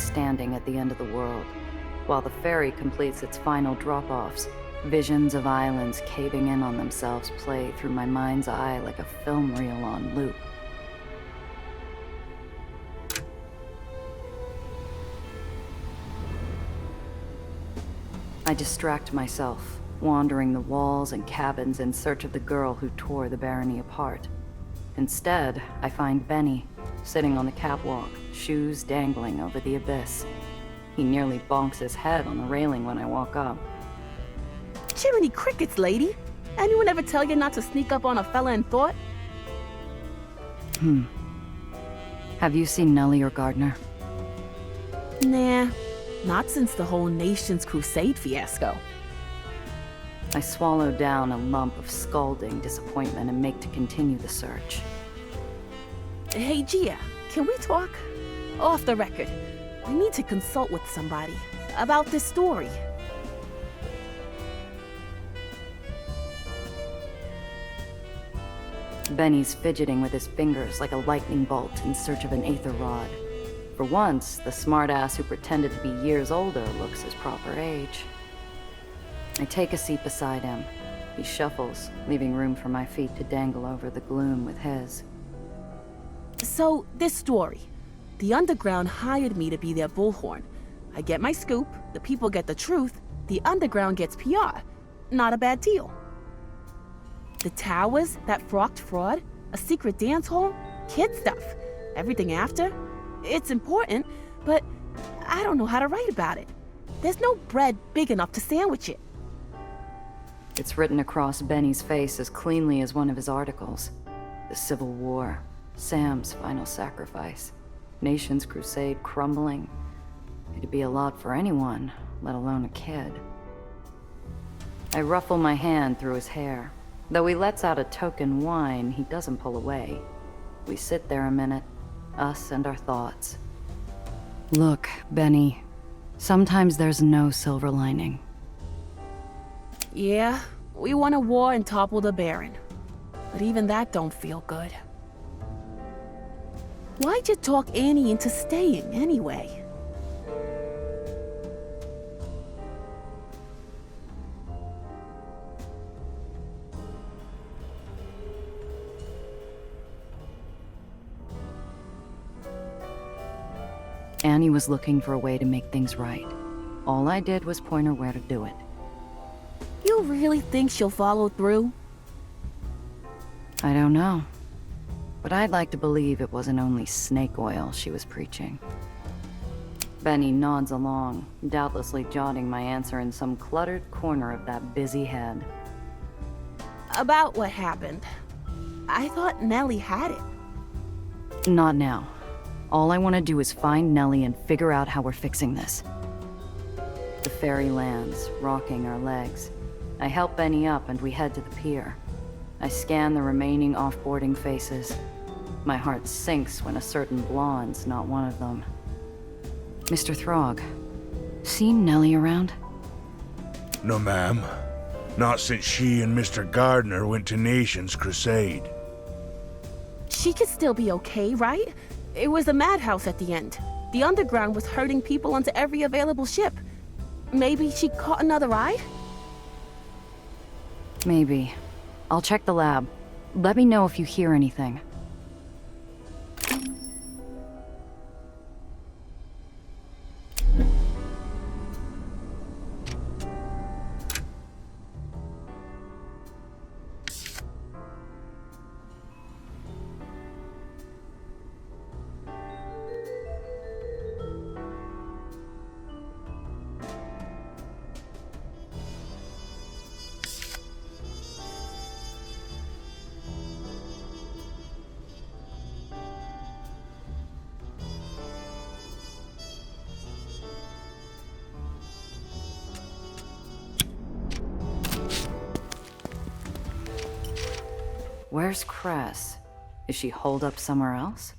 standing at the end of the world, while the ferry completes its final drop-offs. Visions of islands caving in on themselves play through my mind's eye like a film reel on loop. I distract myself, wandering the walls and cabins in search of the girl who tore the barony apart. Instead, I find Benny, sitting on the catwalk, shoes dangling over the abyss. He nearly bonks his head on the railing when I walk up. Jiminy crickets, lady. Anyone ever tell you not to sneak up on a fella in thought? Have you seen Nellie or Gardner? Nah, not since the whole Nation's Crusade fiasco. I swallow down a lump of scalding disappointment and make to continue the search. Hey, Gia, can we talk? Off the record. I need to consult with somebody about this story. Benny's fidgeting with his fingers like a lightning bolt in search of an Aether rod. For once, the smartass who pretended to be years older looks his proper age. I take a seat beside him. He shuffles, leaving room for my feet to dangle over the gloom with his. So, this story. The Underground hired me to be their bullhorn. I get my scoop, the people get the truth, the Underground gets PR. Not a bad deal. The towers, that frocked fraud, a secret dance hall, kid stuff. Everything after. It's important, but I don't know how to write about it. There's no bread big enough to sandwich it. It's written across Benny's face as cleanly as one of his articles. The Civil War, Sam's final sacrifice, Nation's Crusade crumbling. It'd be a lot for anyone, let alone a kid. I ruffle my hand through his hair. Though he lets out a token whine, he doesn't pull away. We sit there a minute, us and our thoughts. Look, Benny, sometimes there's no silver lining. Yeah, we won a war and toppled a baron. But even that don't feel good. Why'd you talk Annie into staying anyway? Annie was looking for a way to make things right. All I did was point her where to do it. You really think she'll follow through? I don't know. But I'd like to believe it wasn't only snake oil she was preaching. Benny nods along, doubtlessly jotting my answer in some cluttered corner of that busy head. About what happened. I thought Nellie had it. Not now. All I want to do is find Nellie and figure out how we're fixing this. The ferry lands, rocking our legs. I help Benny up and we head to the pier. I scan the remaining off-boarding faces. My heart sinks when a certain blonde's not one of them. Mr. Throg, seen Nellie around? No, ma'am. Not since she and Mr. Gardner went to Nation's Crusade. She could still be okay, right? It was a madhouse at the end. The Underground was herding people onto every available ship. Maybe she caught another ride? Maybe. I'll check the lab. Let me know if you hear anything. Where's Cress? Is she holed up somewhere else?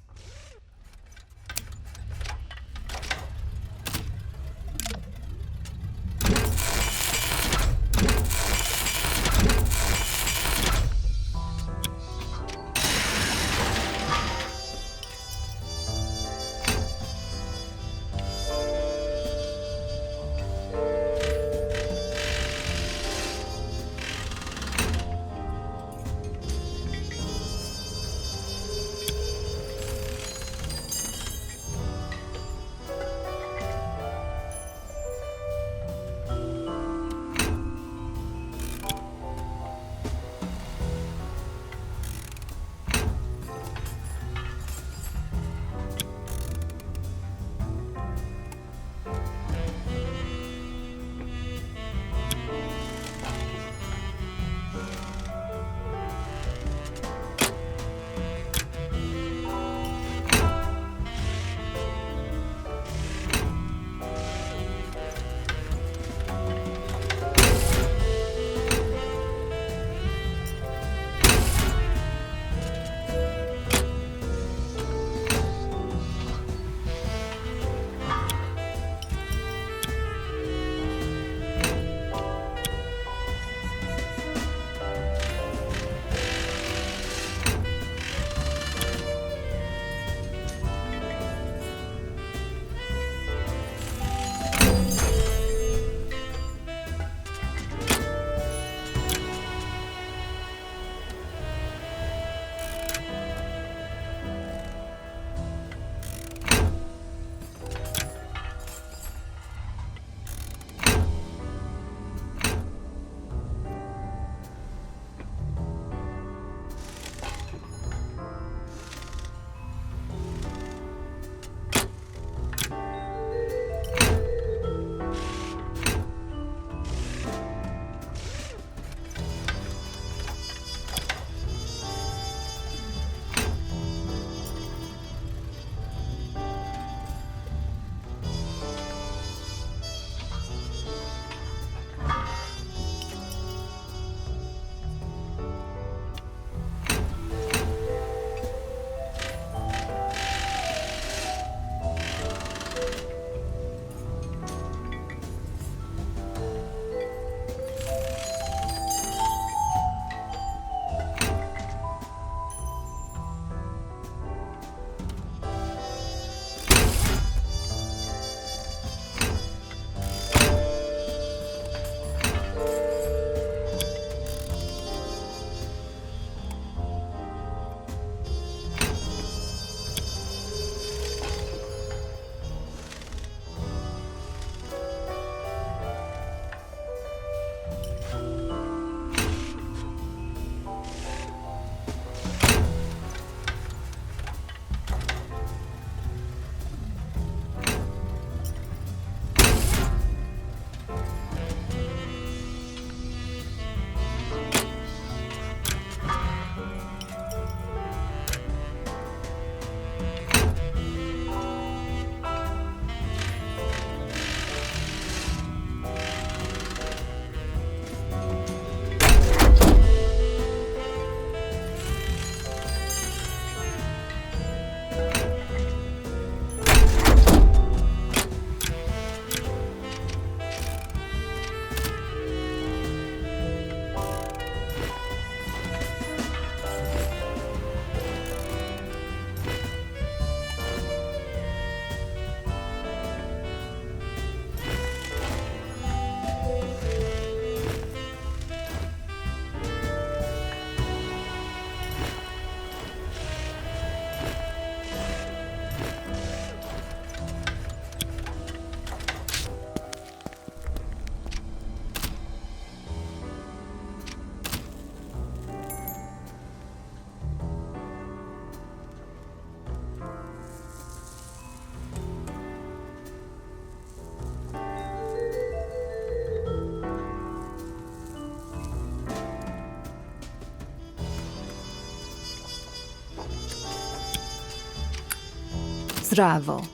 Zdravo.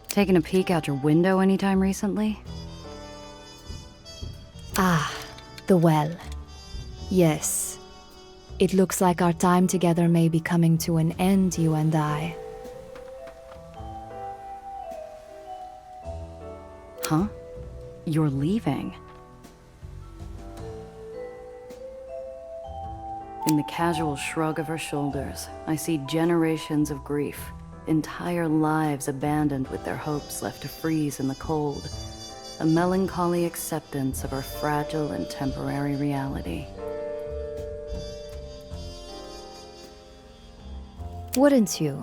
Taking a peek out your window anytime recently? Ah, the well. Yes. It looks like our time together may be coming to an end, you and I. Huh? You're leaving? In the casual shrug of her shoulders, I see generations of grief, entire lives abandoned with their hopes left to freeze in the cold, a melancholy acceptance of our fragile and temporary reality. Wouldn't you?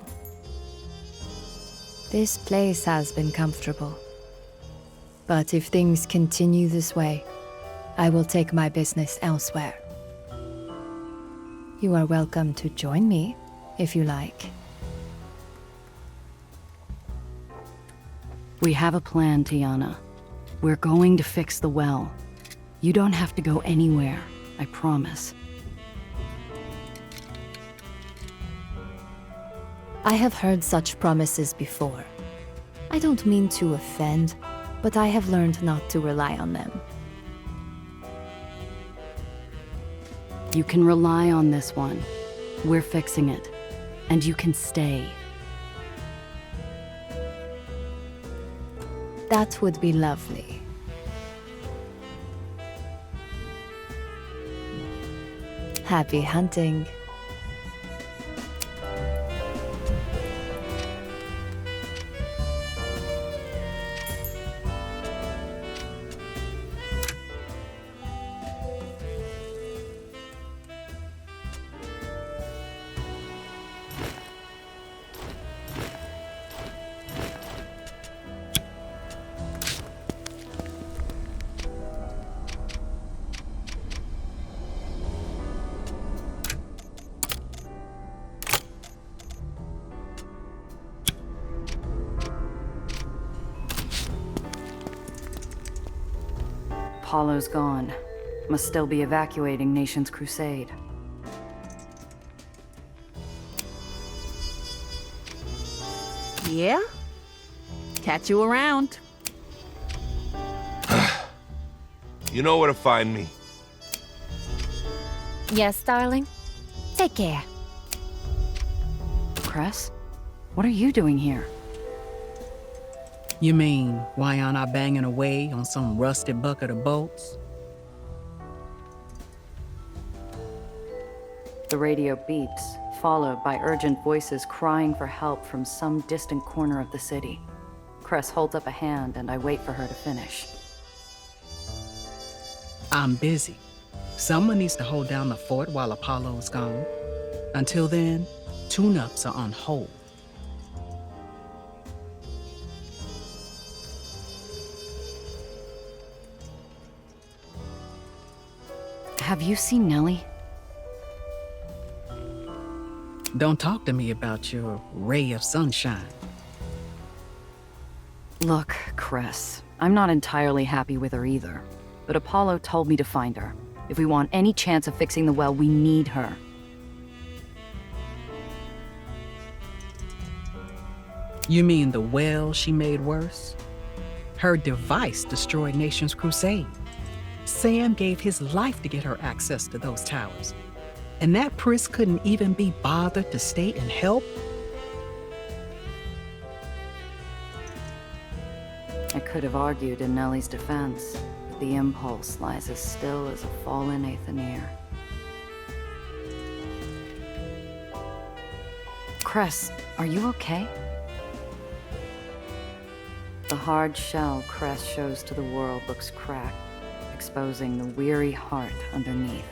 This place has been comfortable. But if things continue this way, I will take my business elsewhere. You are welcome to join me, if you like. We have a plan, Tiana. We're going to fix the well. You don't have to go anywhere, I promise. I have heard such promises before. I don't mean to offend, but I have learned not to rely on them. You can rely on this one. We're fixing it. And you can stay. That would be lovely. Happy hunting. Apollo's gone. Must still be evacuating Nation's Crusade. Yeah? Catch you around. You know where to find me. Yes, darling? Take care. Cress? What are you doing here? You mean, why aren't I banging away on some rusted bucket of bolts? The radio beeps, followed by urgent voices crying for help from some distant corner of the city. Cress holds up a hand and I wait for her to finish. I'm busy. Someone needs to hold down the fort while Apollo's gone. Until then, tune-ups are on hold. Have you seen Nellie? Don't talk to me about your ray of sunshine. Look, Cress, I'm not entirely happy with her either. But Apollo told me to find her. If we want any chance of fixing the well, we need her. You mean the well she made worse? Her device destroyed Nation's Crusade. Sam gave his life to get her access to those towers. And that priest couldn't even be bothered to stay and help? I could have argued in Nellie's defense, but the impulse lies as still as a fallen Aether. Cress, are you okay? The hard shell Cress shows to the world looks cracked, exposing the weary heart underneath.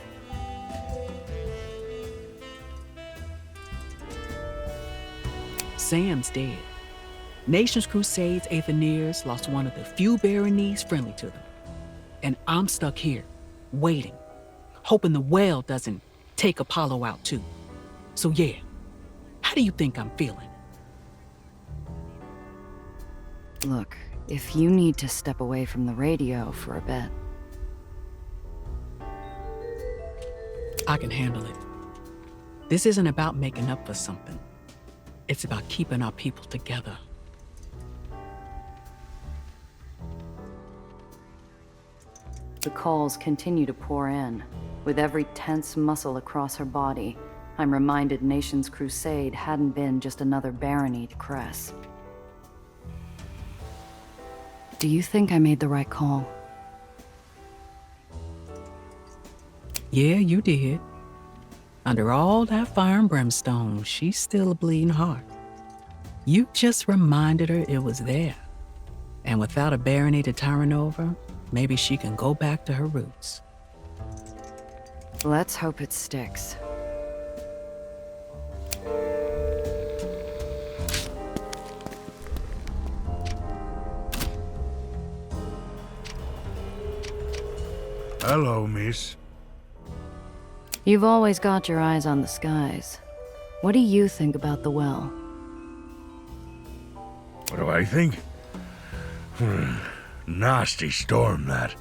Sam's dead. Nation's Crusade's Aetherneers lost one of the few baronies friendly to them. And I'm stuck here, waiting, hoping the well doesn't take Apollo out too. So yeah, how do you think I'm feeling? Look, if you need to step away from the radio for a bit. I can handle it. This isn't about making up for something. It's about keeping our people together. The calls continue to pour in. With every tense muscle across her body, I'm reminded Nation's crusade hadn't been just another barony to Cress. Do you think I made the right call? Yeah, you did. Under all that fire and brimstone, she's still a bleeding heart. You just reminded her it was there. And without a barony to turn over, maybe she can go back to her roots. Let's hope it sticks. Hello, miss. You've always got your eyes on the skies. What do you think about the well? What do I think? Nasty storm, that.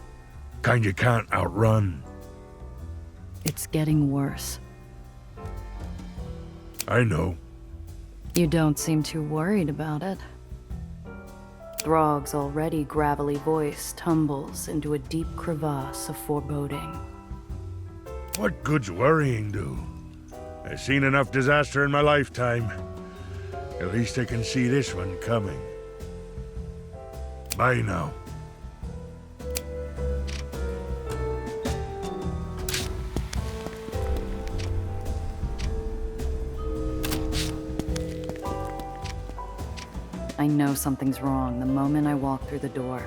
Kind you can't outrun. It's getting worse. I know. You don't seem too worried about it. Throg's already gravelly voice tumbles into a deep crevasse of foreboding. What good's worrying do? I've seen enough disaster in my lifetime. At least I can see this one coming. Bye now. I know something's wrong the moment I walk through the door.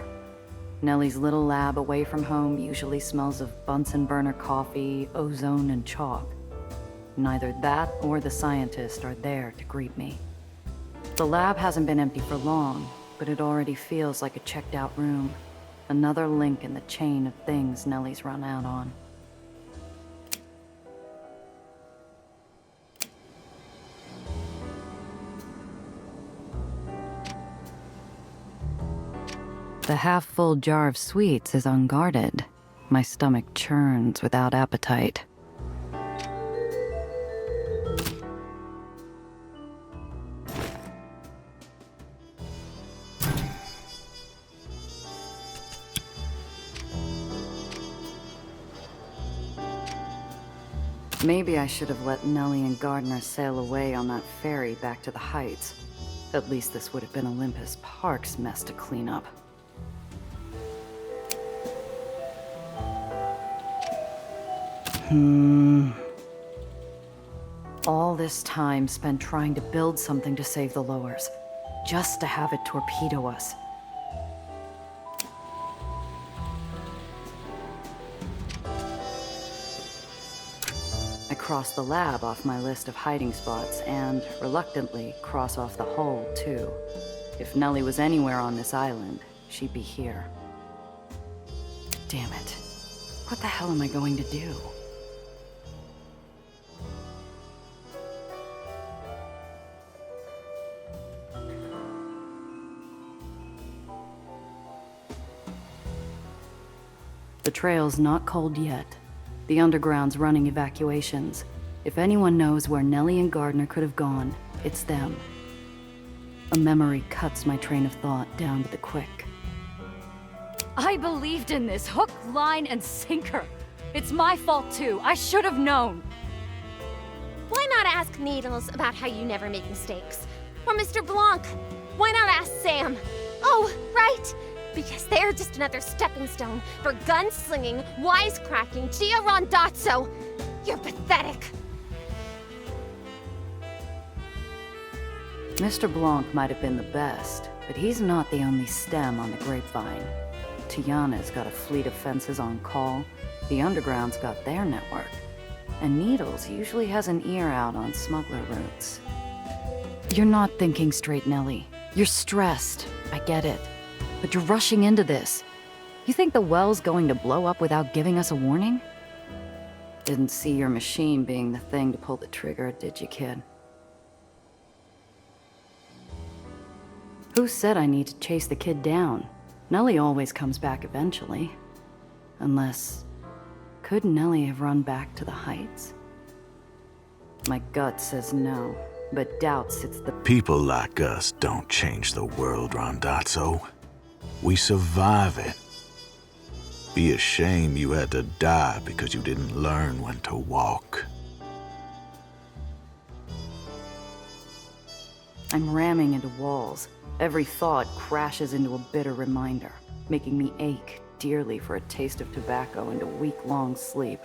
Nellie's little lab away from home usually smells of Bunsen burner coffee, ozone, and chalk. Neither that or the scientist are there to greet me. The lab hasn't been empty for long, but it already feels like a checked-out room. Another link in the chain of things Nellie's run out on. The half-full jar of sweets is unguarded. My stomach churns without appetite. Maybe I should have let Nellie and Gardner sail away on that ferry back to the Heights. At least this would have been Olympus Park's mess to clean up. All this time spent trying to build something to save the lowers, just to have it torpedo us. I cross the lab off my list of hiding spots and, reluctantly, cross off the hole, too. If Nellie was anywhere on this island, she'd be here. Damn it. What the hell am I going to do? The trail's not cold yet. The underground's running evacuations. If anyone knows where Nellie and Gardner could have gone, it's them. A memory cuts my train of thought down to the quick. I believed in this, hook, line, and sinker. It's my fault too. I should have known. Why not ask Needles about how you never make mistakes? Or Mr. Blanc? Why not ask Sam? Oh, right! Because they're just another stepping stone for gunslinging, wisecracking Giarondazzo. You're pathetic. Mr. Blanc might have been the best, but he's not the only stem on the grapevine. Tiana's got a fleet of fences on call, the Underground's got their network, and Needles usually has an ear out on smuggler routes. You're not thinking straight, Nellie. You're stressed. I get it. But you're rushing into this. You think the well's going to blow up without giving us a warning? Didn't see your machine being the thing to pull the trigger, did you, kid? Who said I need to chase the kid down? Nellie always comes back eventually. Unless... could Nellie have run back to the Heights? My gut says no. but doubts it's the People like us don't change the world, Rondazzo. We survive it. Be a shame you had to die because you didn't learn when to walk. I'm ramming into walls. Every thought crashes into a bitter reminder, making me ache dearly for a taste of tobacco and a week-long sleep.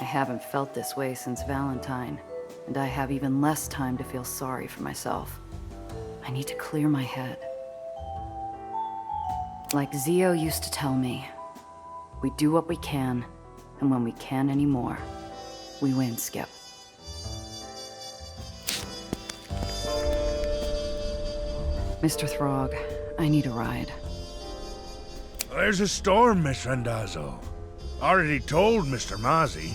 I haven't felt this way since Valentine, and I have even less time to feel sorry for myself. I need to clear my head. Like Zio used to tell me, we do what we can, and when we can't anymore, we win, Skip. Mr. Throg, I need a ride. There's a storm, Miss Randazzo. Already told Mr. Mozzie.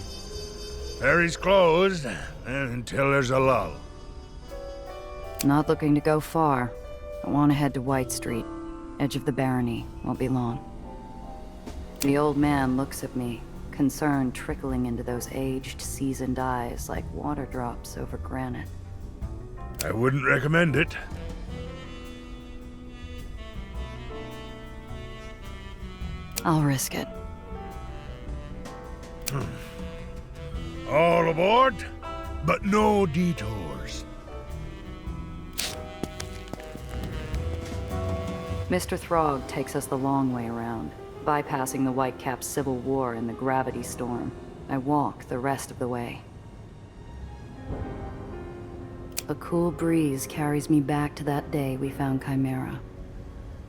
Ferry's closed until there's a lull. Not looking to go far. I want to head to White Street, edge of the barony. Won't be long. The old man looks at me, concern trickling into those aged, seasoned eyes like water drops over granite. I wouldn't recommend it. I'll risk it. All aboard, but no detours. Mr. Throg takes us the long way around, bypassing the Whitecaps' civil war and the gravity storm. I walk the rest of the way. A cool breeze carries me back to that day we found Chimera.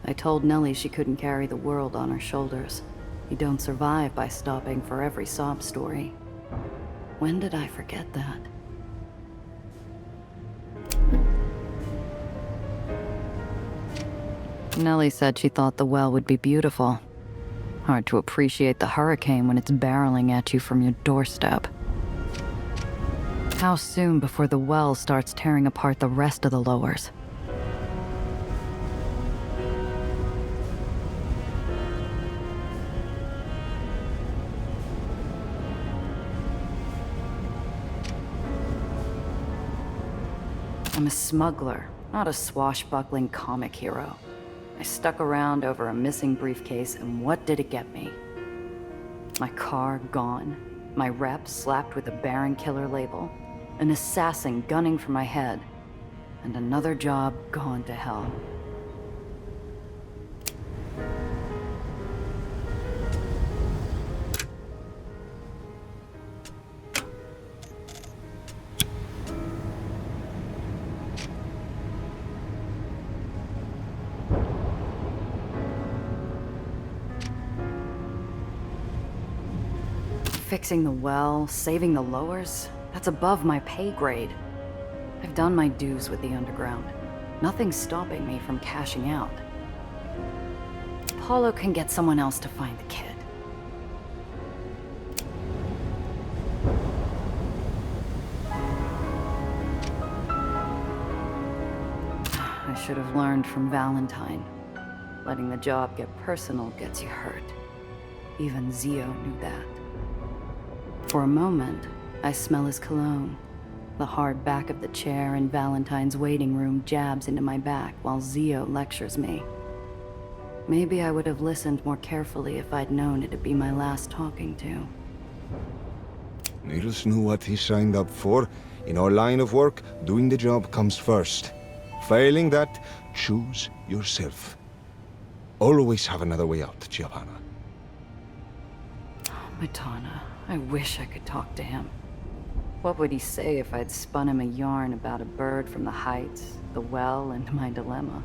I told Nellie she couldn't carry the world on her shoulders. You don't survive by stopping for every sob story. When did I forget that? Nellie said she thought the well would be beautiful. Hard to appreciate the hurricane when it's barreling at you from your doorstep. How soon before the well starts tearing apart the rest of the lowers? I'm a smuggler, not a swashbuckling comic hero. I stuck around over a missing briefcase, and what did it get me? My car gone, my rep slapped with a Baron Killer label, an assassin gunning for my head, and another job gone to hell. Fixing the well, saving the lowers, that's above my pay grade. I've done my dues with the underground. Nothing's stopping me from cashing out. Apollo can get someone else to find the kid. I should have learned from Valentine. Letting the job get personal gets you hurt. Even Zio knew that. For a moment, I smell his cologne. The hard back of the chair in Valentine's waiting room jabs into my back while Zio lectures me. Maybe I would have listened more carefully if I'd known it'd be my last talking to. Needles knew what he signed up for. In our line of work, doing the job comes first. Failing that, choose yourself. Always have another way out, Giovanna. Madonna, I wish I could talk to him. What would he say if I'd spun him a yarn about a bird from the heights, the well, and my dilemma?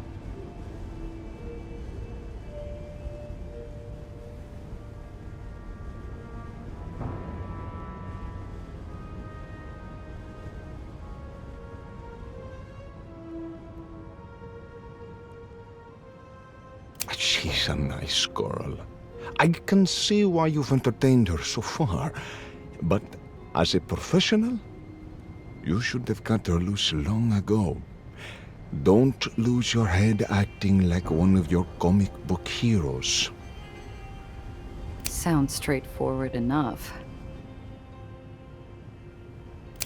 She's a nice girl. I can see why you've entertained her so far. But as a professional, you should have cut her loose long ago. Don't lose your head acting like one of your comic book heroes. Sounds straightforward enough.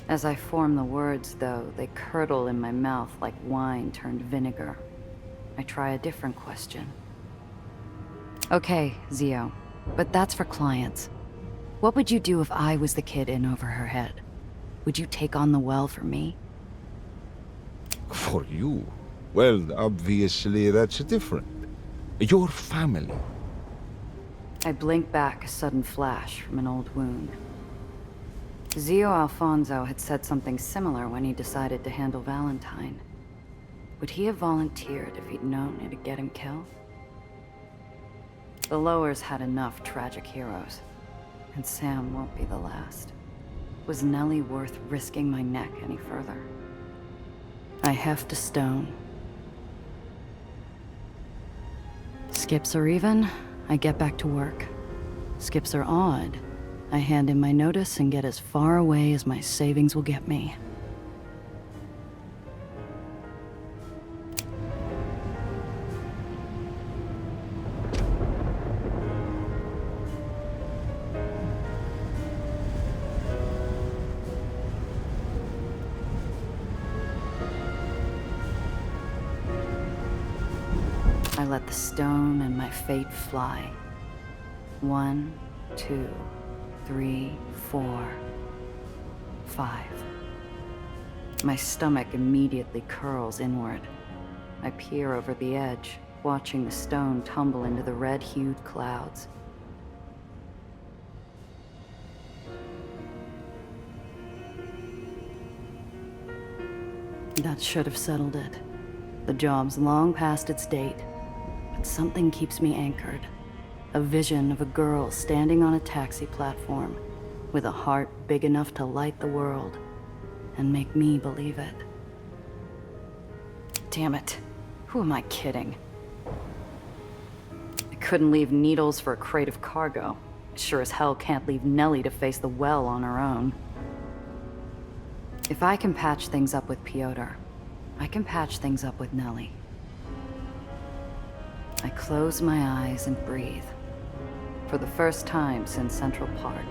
As I form the words, though, they curdle in my mouth like wine turned vinegar. I try a different question. Okay, Zio, but that's for clients. What would you do if I was the kid in over her head? Would you take on the well for me? For you? Well, obviously that's different. Your family. I blink back a sudden flash from an old wound. Zio Alfonso had said something similar when he decided to handle Valentine. Would he have volunteered if he'd known it'd get him killed? The Lowers had enough tragic heroes, and Sam won't be the last. Was Nellie worth risking my neck any further? I heft a stone. Skips are even, I get back to work. Skips are odd, I hand in my notice and get as far away as my savings will get me. I let the stone and my fate fly. 1, 2, 3, 4, 5. My stomach immediately curls inward. I peer over the edge, watching the stone tumble into the red-hued clouds. That should have settled it. The job's long past its date. But something keeps me anchored. A vision of a girl standing on a taxi platform with a heart big enough to light the world and make me believe it. Damn it. Who am I kidding? I couldn't leave Needles for a crate of cargo. I sure as hell can't leave Nellie to face the well on her own. If I can patch things up with Piotr, I can patch things up with Nellie. I close my eyes and breathe. For the first time since Central Park,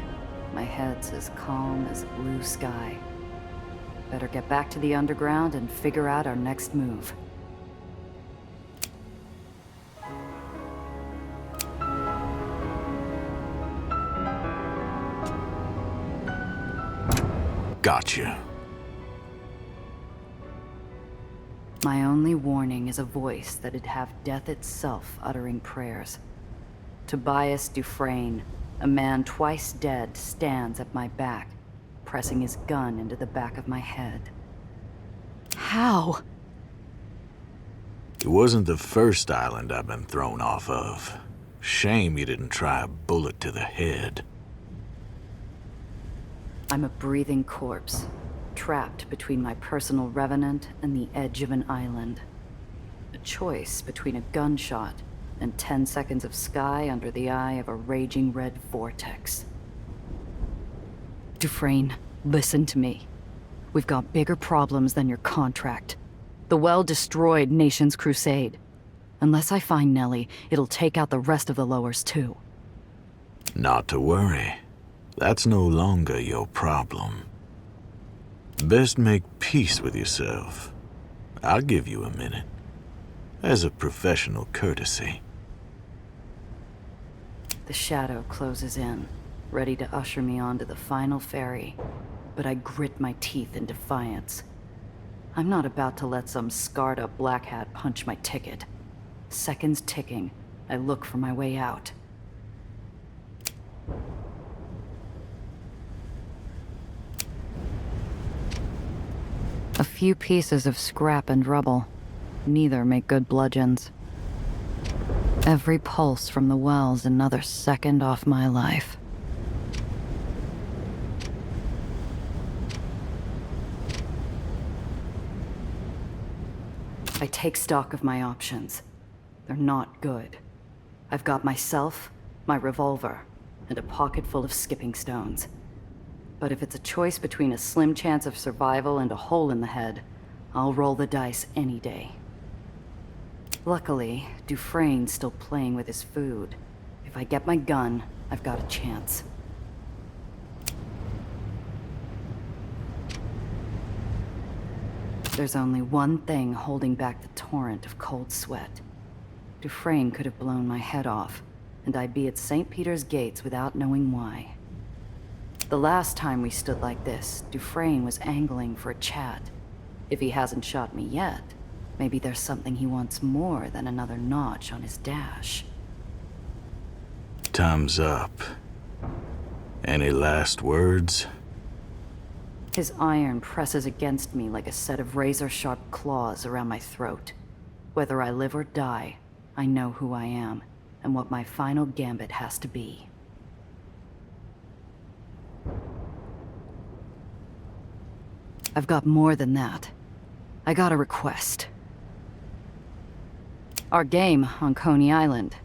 my head's as calm as blue sky. Better get back to the underground and figure out our next move. Gotcha. My only warning is a voice that'd have death itself uttering prayers. Tobias Dufresne, a man twice dead, stands at my back, pressing his gun into the back of my head. How? It wasn't the first island I've been thrown off of. Shame you didn't try a bullet to the head. I'm a breathing corpse, trapped between my personal revenant and the edge of an island. A choice between a gunshot and 10 seconds of sky under the eye of a raging red vortex. Dufresne, listen to me. We've got bigger problems than your contract. The well destroyed Nation's crusade. Unless I find Nellie, it'll take out the rest of the Lowers too. Not to worry. That's no longer your problem. Best make peace with yourself. I'll give you a minute. As a professional courtesy. The shadow closes in, ready to usher me onto the final ferry, but I grit my teeth in defiance. I'm not about to let some scarred-up black hat punch my ticket. Seconds ticking, I look for my way out. A few pieces of scrap and rubble. Neither make good bludgeons. Every pulse from the well's another second off my life. I take stock of my options. They're not good. I've got myself, my revolver, and a pocket full of skipping stones. But if it's a choice between a slim chance of survival and a hole in the head, I'll roll the dice any day. Luckily, Dufresne's still playing with his food. If I get my gun, I've got a chance. There's only one thing holding back the torrent of cold sweat. Dufresne could have blown my head off, and I'd be at St. Peter's gates without knowing why. The last time we stood like this, Dufresne was angling for a chat. If he hasn't shot me yet, maybe there's something he wants more than another notch on his dash. Time's up. Any last words? His iron presses against me like a set of razor-sharp claws around my throat. Whether I live or die, I know who I am, and what my final gambit has to be. I've got more than that. I got a request. Our game on Coney Island.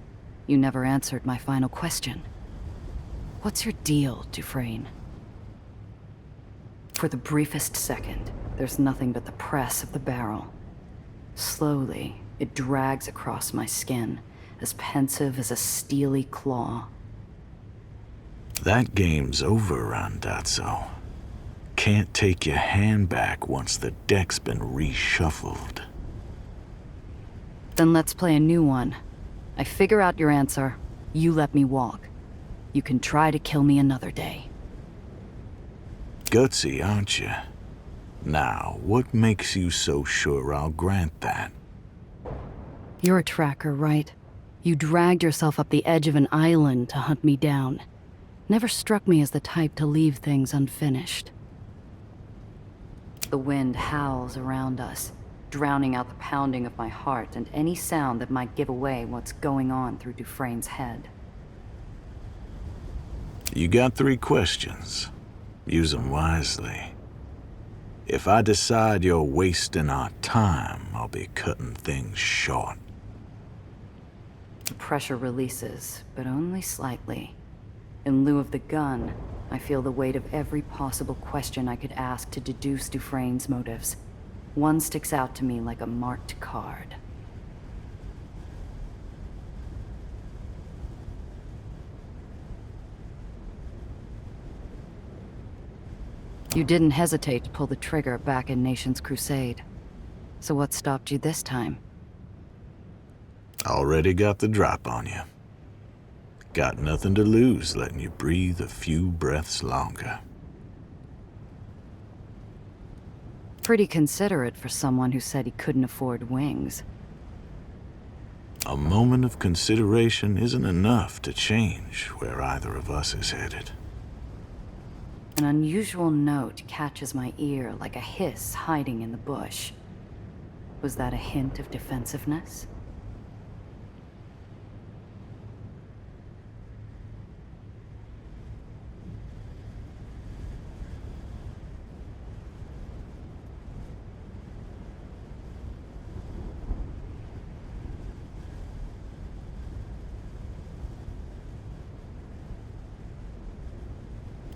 You never answered my final question. What's your deal, Dufresne? For the briefest second, there's nothing but the press of the barrel. Slowly, it drags across my skin, as pensive as a steely claw. That game's over, Randazzo. Can't take your hand back once the deck's been reshuffled. Then let's play a new one. I figure out your answer, you let me walk. You can try to kill me another day. Gutsy, aren't you? Now, what makes you so sure I'll grant that? You're a tracker, right? You dragged yourself up the edge of an island to hunt me down. Never struck me as the type to leave things unfinished. The wind howls around us, drowning out the pounding of my heart and any sound that might give away what's going on through Dufresne's head. You got 3 questions. Use them wisely. If I decide you're wasting our time, I'll be cutting things short. The pressure releases, but only slightly. In lieu of the gun, I feel the weight of every possible question I could ask to deduce Dufresne's motives. One sticks out to me like a marked card. You didn't hesitate to pull the trigger back in Nation's Crusade. So what stopped you this time? Already got the drop on you. Got nothing to lose letting you breathe a few breaths longer. Pretty considerate for someone who said he couldn't afford wings. A moment of consideration isn't enough to change where either of us is headed. An unusual note catches my ear like a hiss hiding in the bush. Was that a hint of defensiveness?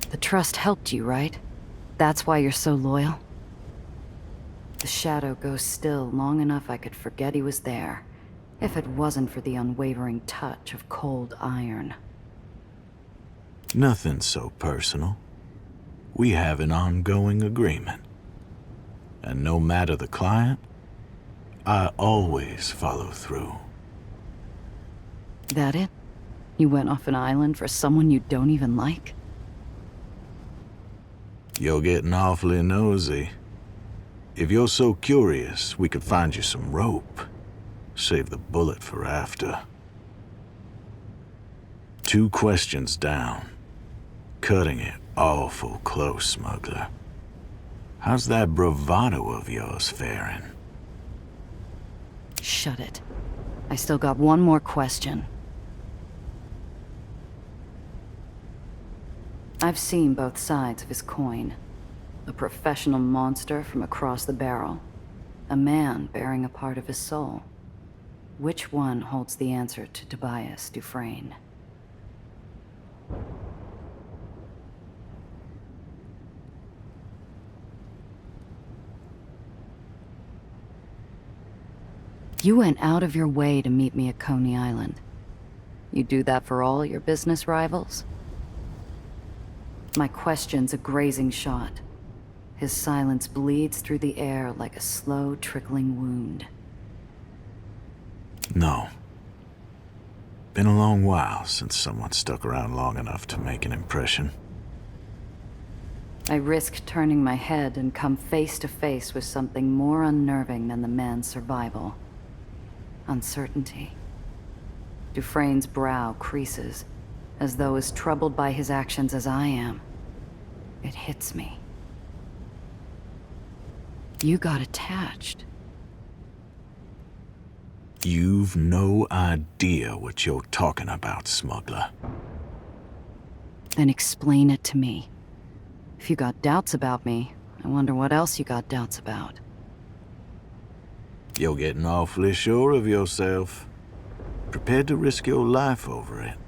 The trust helped you, right? That's why you're so loyal? The shadow goes still long enough I could forget he was there, if it wasn't for the unwavering touch of cold iron. Nothing so personal. We have an ongoing agreement. And no matter the client, I always follow through. That it? You went off an island for someone you don't even like? You're getting awfully nosy. If you're so curious, we could find you some rope. Save the bullet for after. 2 questions down. Cutting it awful close, smuggler. How's that bravado of yours faring? Shut it. I still got one more question. I've seen both sides of his coin. A professional monster from across the barrel. A man bearing a part of his soul. Which one holds the answer to Tobias Dufresne? You went out of your way to meet me at Coney Island. You do that for all your business rivals? My question's a grazing shot. His silence bleeds through the air like a slow, trickling wound. No. Been a long while since someone stuck around long enough to make an impression. I risk turning my head and come face to face with something more unnerving than the man's survival. Uncertainty. Dufresne's brow creases, as though as troubled by his actions as I am. It hits me. You got attached. You've no idea what you're talking about, smuggler. Then explain it to me. If you got doubts about me, I wonder what else you got doubts about. You're getting awfully sure of yourself. Prepared to risk your life over it.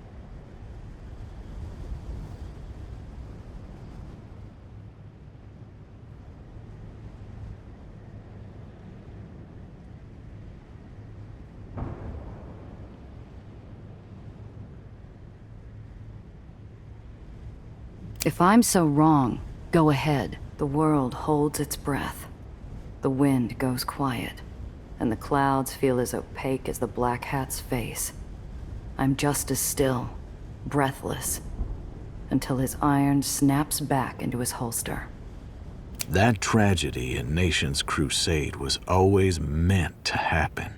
If I'm so wrong, go ahead. The world holds its breath. The wind goes quiet, and the clouds feel as opaque as the Black Hat's face. I'm just as still, breathless, until his iron snaps back into his holster. That tragedy in Nation's crusade was always meant to happen.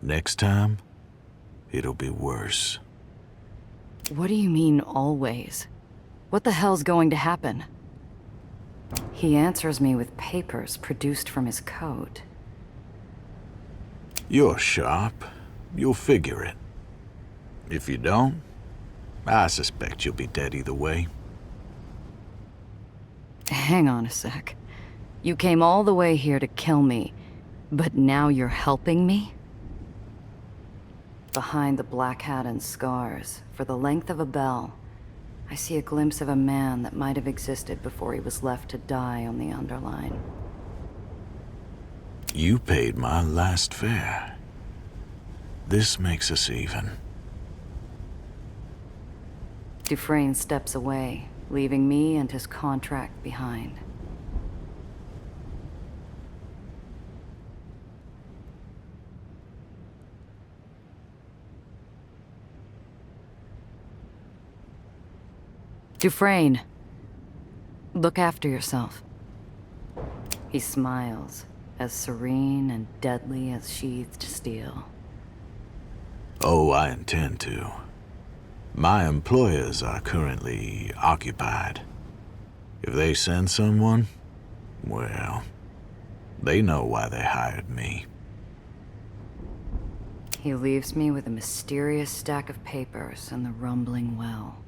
Next time, it'll be worse. What do you mean, always? What the hell's going to happen? He answers me with papers produced from his coat. You're sharp. You'll figure it. If you don't, I suspect you'll be dead either way. Hang on a sec. You came all the way here to kill me, but now you're helping me? Behind the black hat and scars, for the length of a bell, I see a glimpse of a man that might have existed before he was left to die on the Underline. You paid my last fare. This makes us even. Dufresne steps away, leaving me and his contract behind. Dufresne, look after yourself. He smiles, as serene and deadly as sheathed steel. Oh, I intend to. My employers are currently occupied. If they send someone, well, they know why they hired me. He leaves me with a mysterious stack of papers and the rumbling well.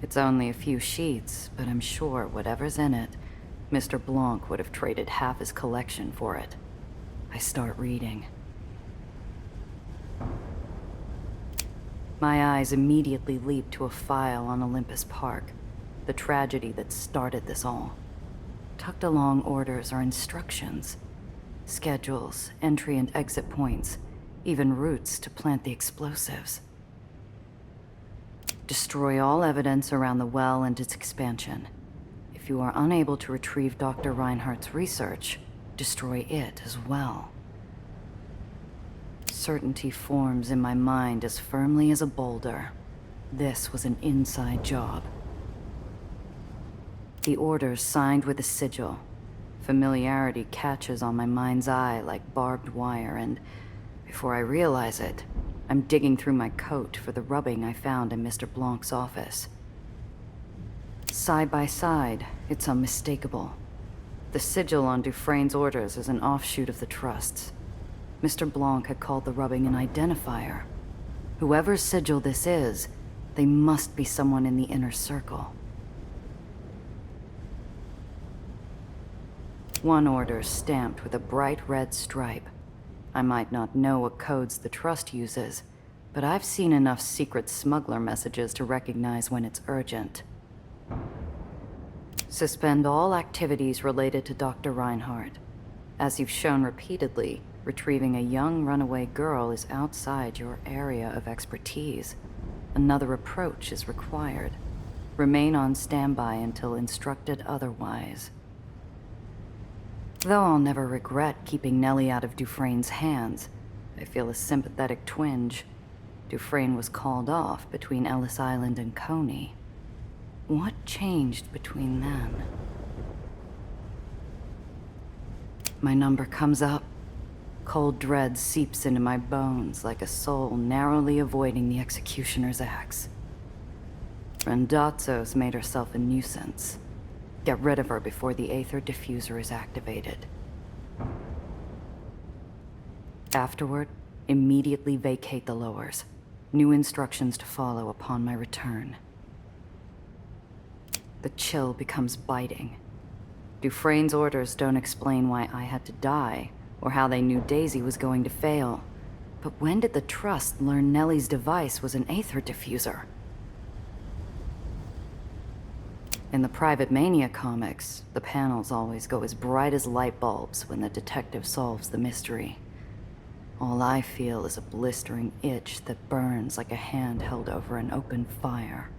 It's only a few sheets, but I'm sure whatever's in it, Mr. Blanc would have traded half his collection for it. I start reading. My eyes immediately leap to a file on Olympus Park, the tragedy that started this all. Tucked along orders are instructions, schedules, entry and exit points, even routes to plant the explosives. Destroy all evidence around the well and its expansion. If you are unable to retrieve Dr. Reinhardt's research, destroy it as well. Certainty forms in my mind as firmly as a boulder. This was an inside job. The orders signed with a sigil. Familiarity catches on my mind's eye like barbed wire, and before I realize it, I'm digging through my coat for the rubbing I found in Mr. Blanc's office. Side by side, it's unmistakable. The sigil on Dufresne's orders is an offshoot of the Trust's. Mr. Blanc had called the rubbing an identifier. Whoever's sigil this is, they must be someone in the inner circle. One order stamped with a bright red stripe. I might not know what codes the Trust uses, but I've seen enough secret smuggler messages to recognize when it's urgent. Suspend all activities related to Dr. Reinhardt. As you've shown repeatedly, retrieving a young runaway girl is outside your area of expertise. Another approach is required. Remain on standby until instructed otherwise. Though I'll never regret keeping Nellie out of Dufresne's hands, I feel a sympathetic twinge. Dufresne was called off between Ellis Island and Coney. What changed between then? My number comes up. Cold dread seeps into my bones like a soul narrowly avoiding the executioner's axe. Randazzo's made herself a nuisance. Get rid of her before the Aether diffuser is activated. Afterward, immediately vacate the lowers. New instructions to follow upon my return. The chill becomes biting. Dufresne's orders don't explain why I had to die, or how they knew Daisy was going to fail. But when did the Trust learn Nellie's device was an Aether diffuser? In the Private Mania comics, the panels always go as bright as light bulbs when the detective solves the mystery. All I feel is a blistering itch that burns like a hand held over an open fire.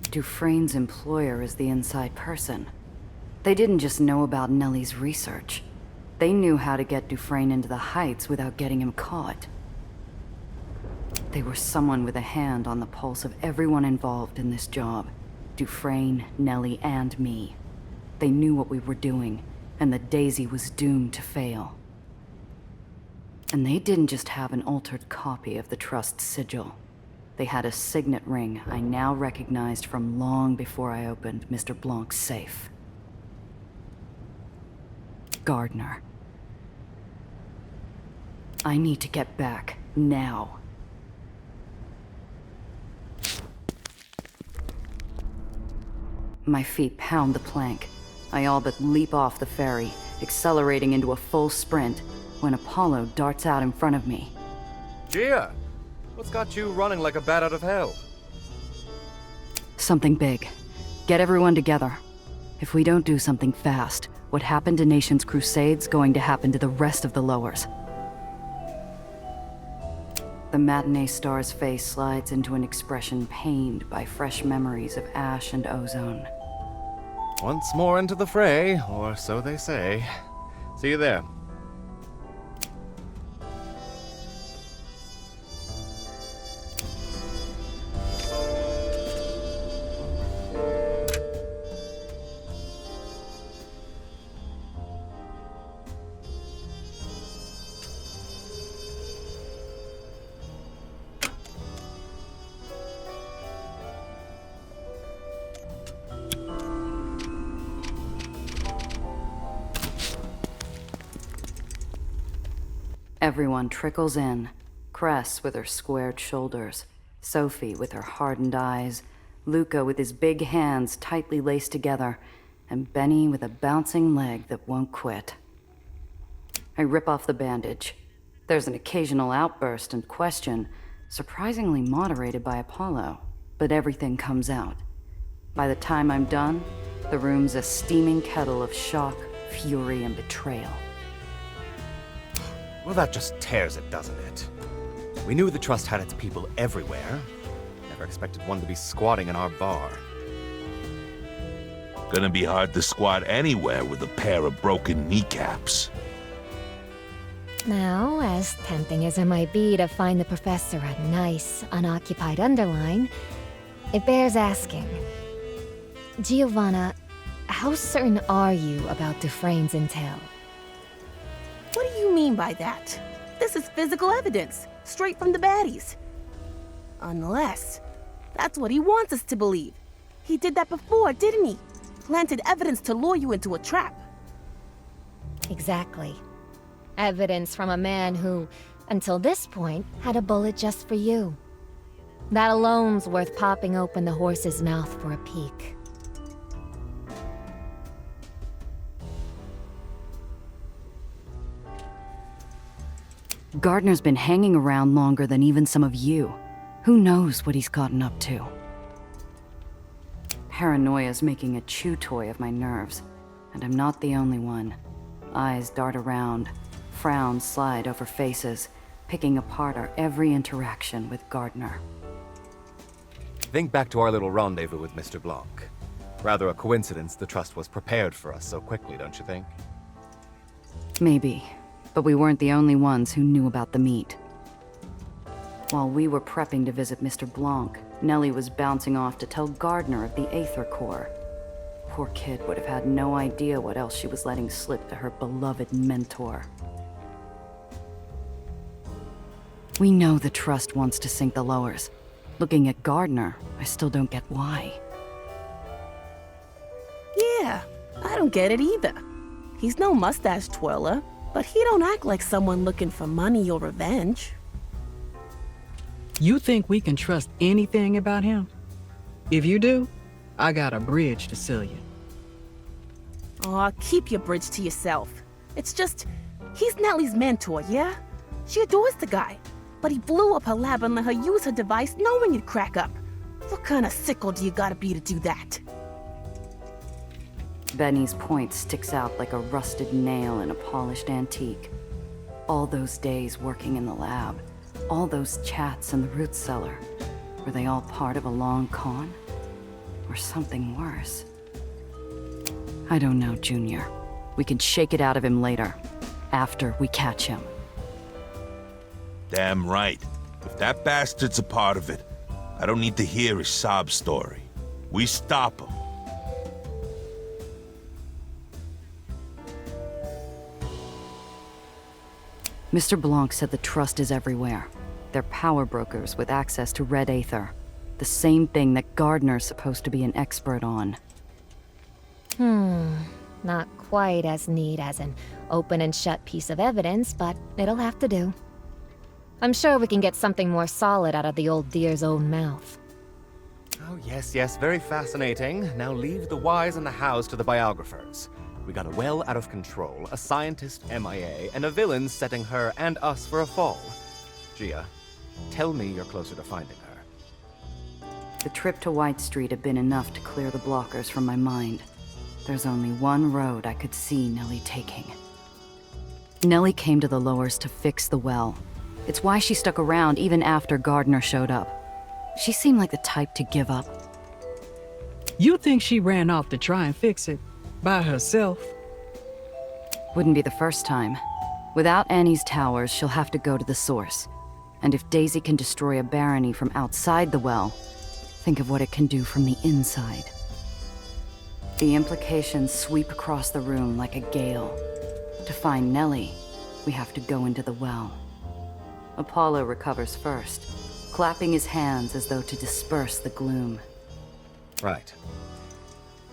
Dufresne's employer is the inside person. They didn't just know about Nellie's research. They knew how to get Dufresne into the Heights without getting him caught. They were someone with a hand on the pulse of everyone involved in this job. Dufresne, Nellie, and me. They knew what we were doing, and that Daisy was doomed to fail. And they didn't just have an altered copy of the Trust's sigil. They had a signet ring I now recognized from long before I opened Mr. Blanc's safe. Gardner. I need to get back, now. My feet pound the plank. I all but leap off the ferry, accelerating into a full sprint, when Apollo darts out in front of me. Gia! What's got you running like a bat out of hell? Something big. Get everyone together. If we don't do something fast, what happened to Nation's Crusade's going to happen to the rest of the lowers. The matinee star's face slides into an expression pained by fresh memories of ash and ozone. Once more into the fray, or so they say. See you there. Everyone trickles in. Cress with her squared shoulders, Sophie with her hardened eyes, Luca with his big hands tightly laced together, and Benny with a bouncing leg that won't quit. I rip off the bandage. There's an occasional outburst and question, surprisingly moderated by Apollo, but everything comes out. By the time I'm done, the room's a steaming kettle of shock, fury, and betrayal. Well, that just tears it, doesn't it? We knew the Trust had its people everywhere. Never expected one to be squatting in our bar. Gonna be hard to squat anywhere with a pair of broken kneecaps. Now, as tempting as it might be to find the professor a nice, unoccupied underline, it bears asking. Giovanna, how certain are you about Dufresne's intel? What do you mean by that? This is physical evidence, straight from the baddies. Unless that's what he wants us to believe. He did that before, didn't he? Planted evidence to lure you into a trap. Exactly. Evidence from a man who, until this point, had a bullet just for you. That alone's worth popping open the horse's mouth for a peek. Gardner's been hanging around longer than even some of you. Who knows what he's gotten up to? Paranoia's making a chew toy of my nerves, and I'm not the only one. Eyes dart around, frowns slide over faces, picking apart our every interaction with Gardner. Think back to our little rendezvous with Mr. Blanc. Rather a coincidence the Trust was prepared for us so quickly, don't you think? Maybe, but we weren't the only ones who knew about the meet. While we were prepping to visit Mr. Blanc, Nellie was bouncing off to tell Gardner of the Aether core. Poor kid would have had no idea what else she was letting slip to her beloved mentor. We know the Trust wants to sink the lowers. Looking at Gardner, I still don't get why. Yeah, I don't get it either. He's no mustache twirler, but he don't act like someone looking for money or revenge. You think we can trust anything about him? If you do, I got a bridge to sell you. Aw, keep your bridge to yourself. It's just, he's Nellie's mentor, yeah? She adores the guy, but he blew up her lab and let her use her device knowing it'd crack up. What kind of sickle do you gotta be to do that? Benny's point sticks out like a rusted nail in a polished antique. All those days working in the lab, all those chats in the root cellar, were they all part of a long con? Or something worse? I don't know, Junior. We can shake it out of him later, after we catch him. Damn right. If that bastard's a part of it, I don't need to hear his sob story. We stop him. Mr. Blanc said the Trust is everywhere. They're power brokers with access to red Aether. The same thing that Gardner's supposed to be an expert on. Not quite as neat as an open and shut piece of evidence, but it'll have to do. I'm sure we can get something more solid out of the old dear's own mouth. Oh, yes, yes, very fascinating. Now leave the whys and the hows to the biographers. We got a well out of control, a scientist MIA, and a villain setting her and us for a fall. Gia, tell me you're closer to finding her. The trip to White Street had been enough to clear the blockers from my mind. There's only one road I could see Nellie taking. Nellie came to the lowers to fix the well. It's why she stuck around even after Gardner showed up. She seemed like the type to give up. You think she ran off to try and fix it by herself? Wouldn't be the first time. Without Annie's towers, she'll have to go to the source. And if Daisy can destroy a barony from outside the well, think of what it can do from the inside. The implications sweep across the room like a gale. To find Nellie, we have to go into the well. Apollo recovers first, clapping his hands as though to disperse the gloom. Right.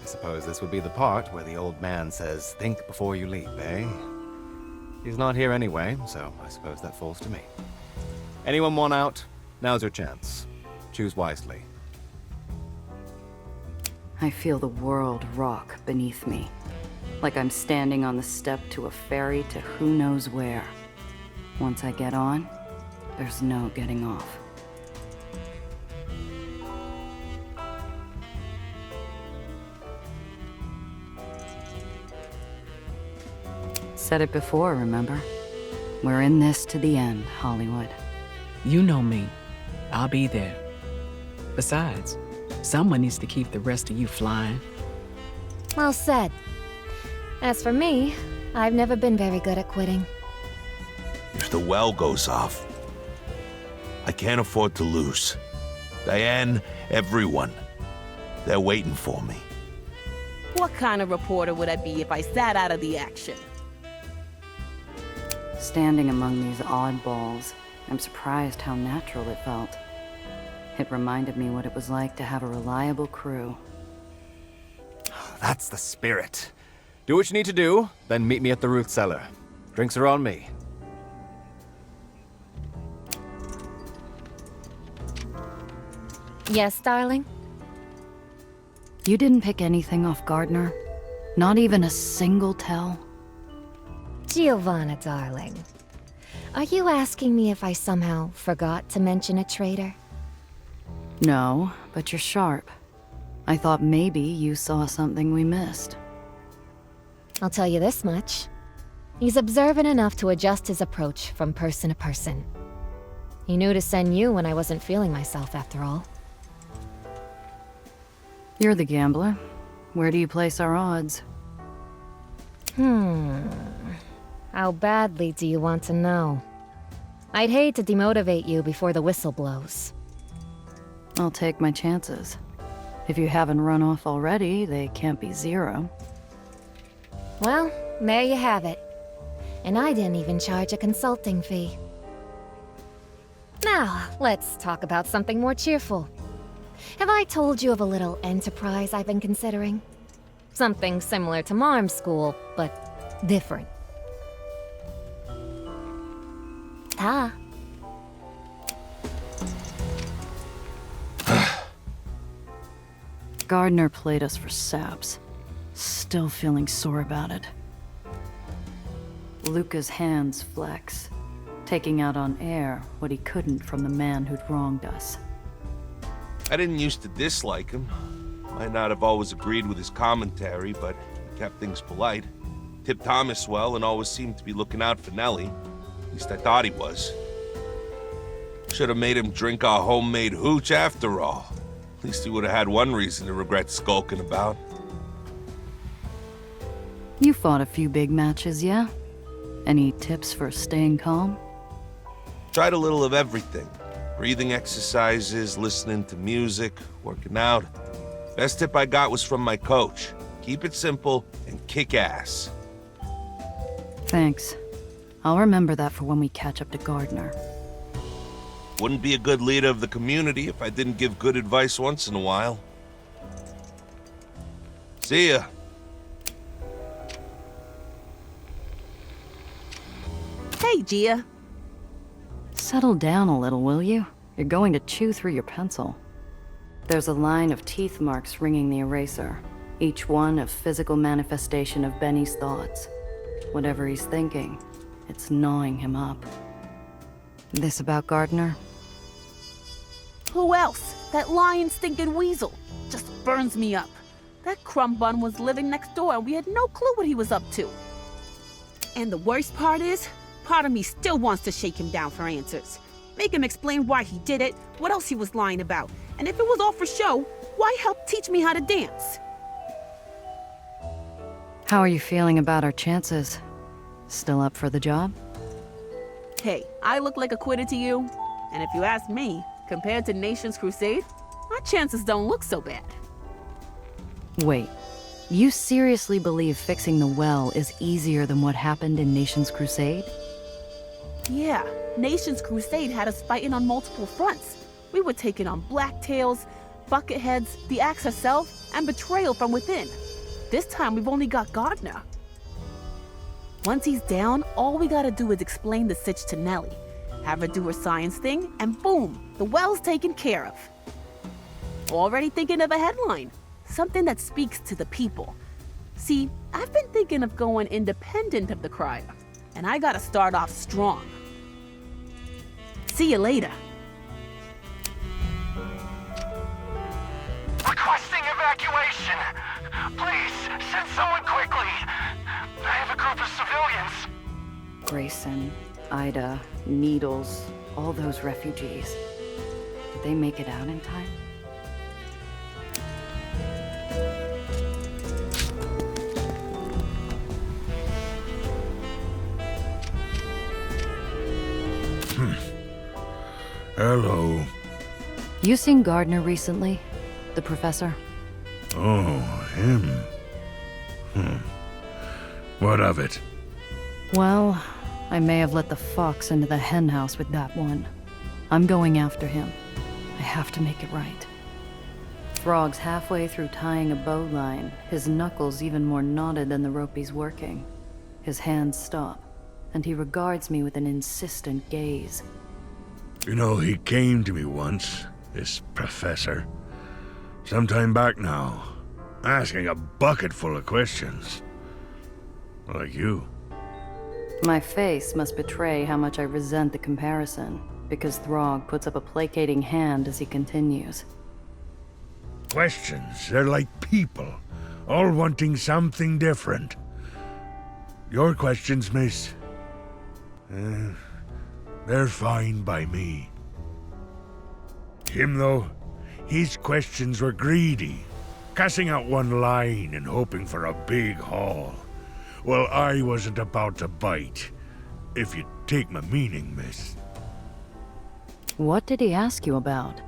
I suppose this would be the part where the old man says, think before you leap, eh? He's not here anyway, so I suppose that falls to me. Anyone want out? Now's your chance. Choose wisely. I feel the world rock beneath me, like I'm standing on the step to a ferry to who knows where. Once I get on, there's no getting off. Said it before, remember? We're in this to the end, Hollywood. You know me. I'll be there. Besides, someone needs to keep the rest of you flying. Well said. As for me, I've never been very good at quitting. If the well goes off, I can't afford to lose. Diane, everyone, they're waiting for me. What kind of reporter would I be if I sat out of the action? Standing among these oddballs, I'm surprised how natural it felt. It reminded me what it was like to have a reliable crew. That's the spirit. Do what you need to do, then meet me at the root cellar. Drinks are on me. Yes, darling? You didn't pick anything off Gardner? Not even a single tell? Giovanna, darling. Are you asking me if I somehow forgot to mention a traitor? No, but you're sharp. I thought maybe you saw something we missed. I'll tell you this much. He's observant enough to adjust his approach from person to person. He knew to send you when I wasn't feeling myself, after all. You're the gambler. Where do you place our odds? How badly do you want to know? I'd hate to demotivate you before the whistle blows. I'll take my chances. If you haven't run off already, they can't be 0. Well, there you have it. And I didn't even charge a consulting fee. Now, let's talk about something more cheerful. Have I told you of a little enterprise I've been considering? Something similar to Marm School, but different. Ah. Gardner played us for saps. Still feeling sore about it. Luca's hands flex, taking out on air what he couldn't from the man who'd wronged us. I didn't used to dislike him. Might not have always agreed with his commentary, but he kept things polite. Tipped Thomas well and always seemed to be looking out for Nellie. At least I thought he was. Should have made him drink our homemade hooch after all. At least he would have had one reason to regret skulking about. You fought a few big matches, yeah? Any tips for staying calm? Tried a little of everything. Breathing exercises, listening to music, working out. Best tip I got was from my coach. Keep it simple and kick ass. Thanks. I'll remember that for when we catch up to Gardner. Wouldn't be a good leader of the community if I didn't give good advice once in a while. See ya. Hey, Gia. Settle down a little, will you? You're going to chew through your pencil. There's a line of teeth marks ringing the eraser, each one a physical manifestation of Benny's thoughts. Whatever he's thinking, it's gnawing him up. This about Gardner? Who else? That lying stinking weasel. Just burns me up. That crumb bun was living next door and we had no clue what he was up to. And the worst part is, part of me still wants to shake him down for answers. Make him explain why he did it, what else he was lying about, and if it was all for show, why help teach me how to dance? How are you feeling about our chances? Still up for the job? Hey, I look like a quitter to you, and if you ask me, compared to Nation's Crusade, our chances don't look so bad. Wait, you seriously believe fixing the well is easier than what happened in Nation's Crusade? Yeah, Nation's Crusade had us fighting on multiple fronts. We were taking on Blacktails, Bucketheads, the Axe herself, and betrayal from within. This time we've only got Gardner. Once he's down, all we gotta do is explain the sitch to Nellie, have her do her science thing, and boom, the well's taken care of. Already thinking of a headline, something that speaks to the people. See, I've been thinking of going independent of the crier, and I gotta start off strong. See you later. Requesting evacuation. Please, send someone quickly. I have a group of civilians. Grayson, Ida, Needles, all those refugees. Did they make it out in time? Hello. You seen Gardner recently? The professor? Oh, him. What of it? Well, I may have let the fox into the henhouse with that one. I'm going after him. I have to make it right. Throg's halfway through tying a bowline, his knuckles even more knotted than the rope he's working. His hands stop, and he regards me with an insistent gaze. You know, he came to me once, this professor. Some time back now, asking a bucket full of questions. Like you. My face must betray how much I resent the comparison, because Throg puts up a placating hand as he continues. Questions, they're like people, all wanting something different. Your questions, miss, they're fine by me. Him, though, his questions were greedy. Casting out one line and hoping for a big haul. Well, I wasn't about to bite. If you take my meaning, miss. What did he ask you about?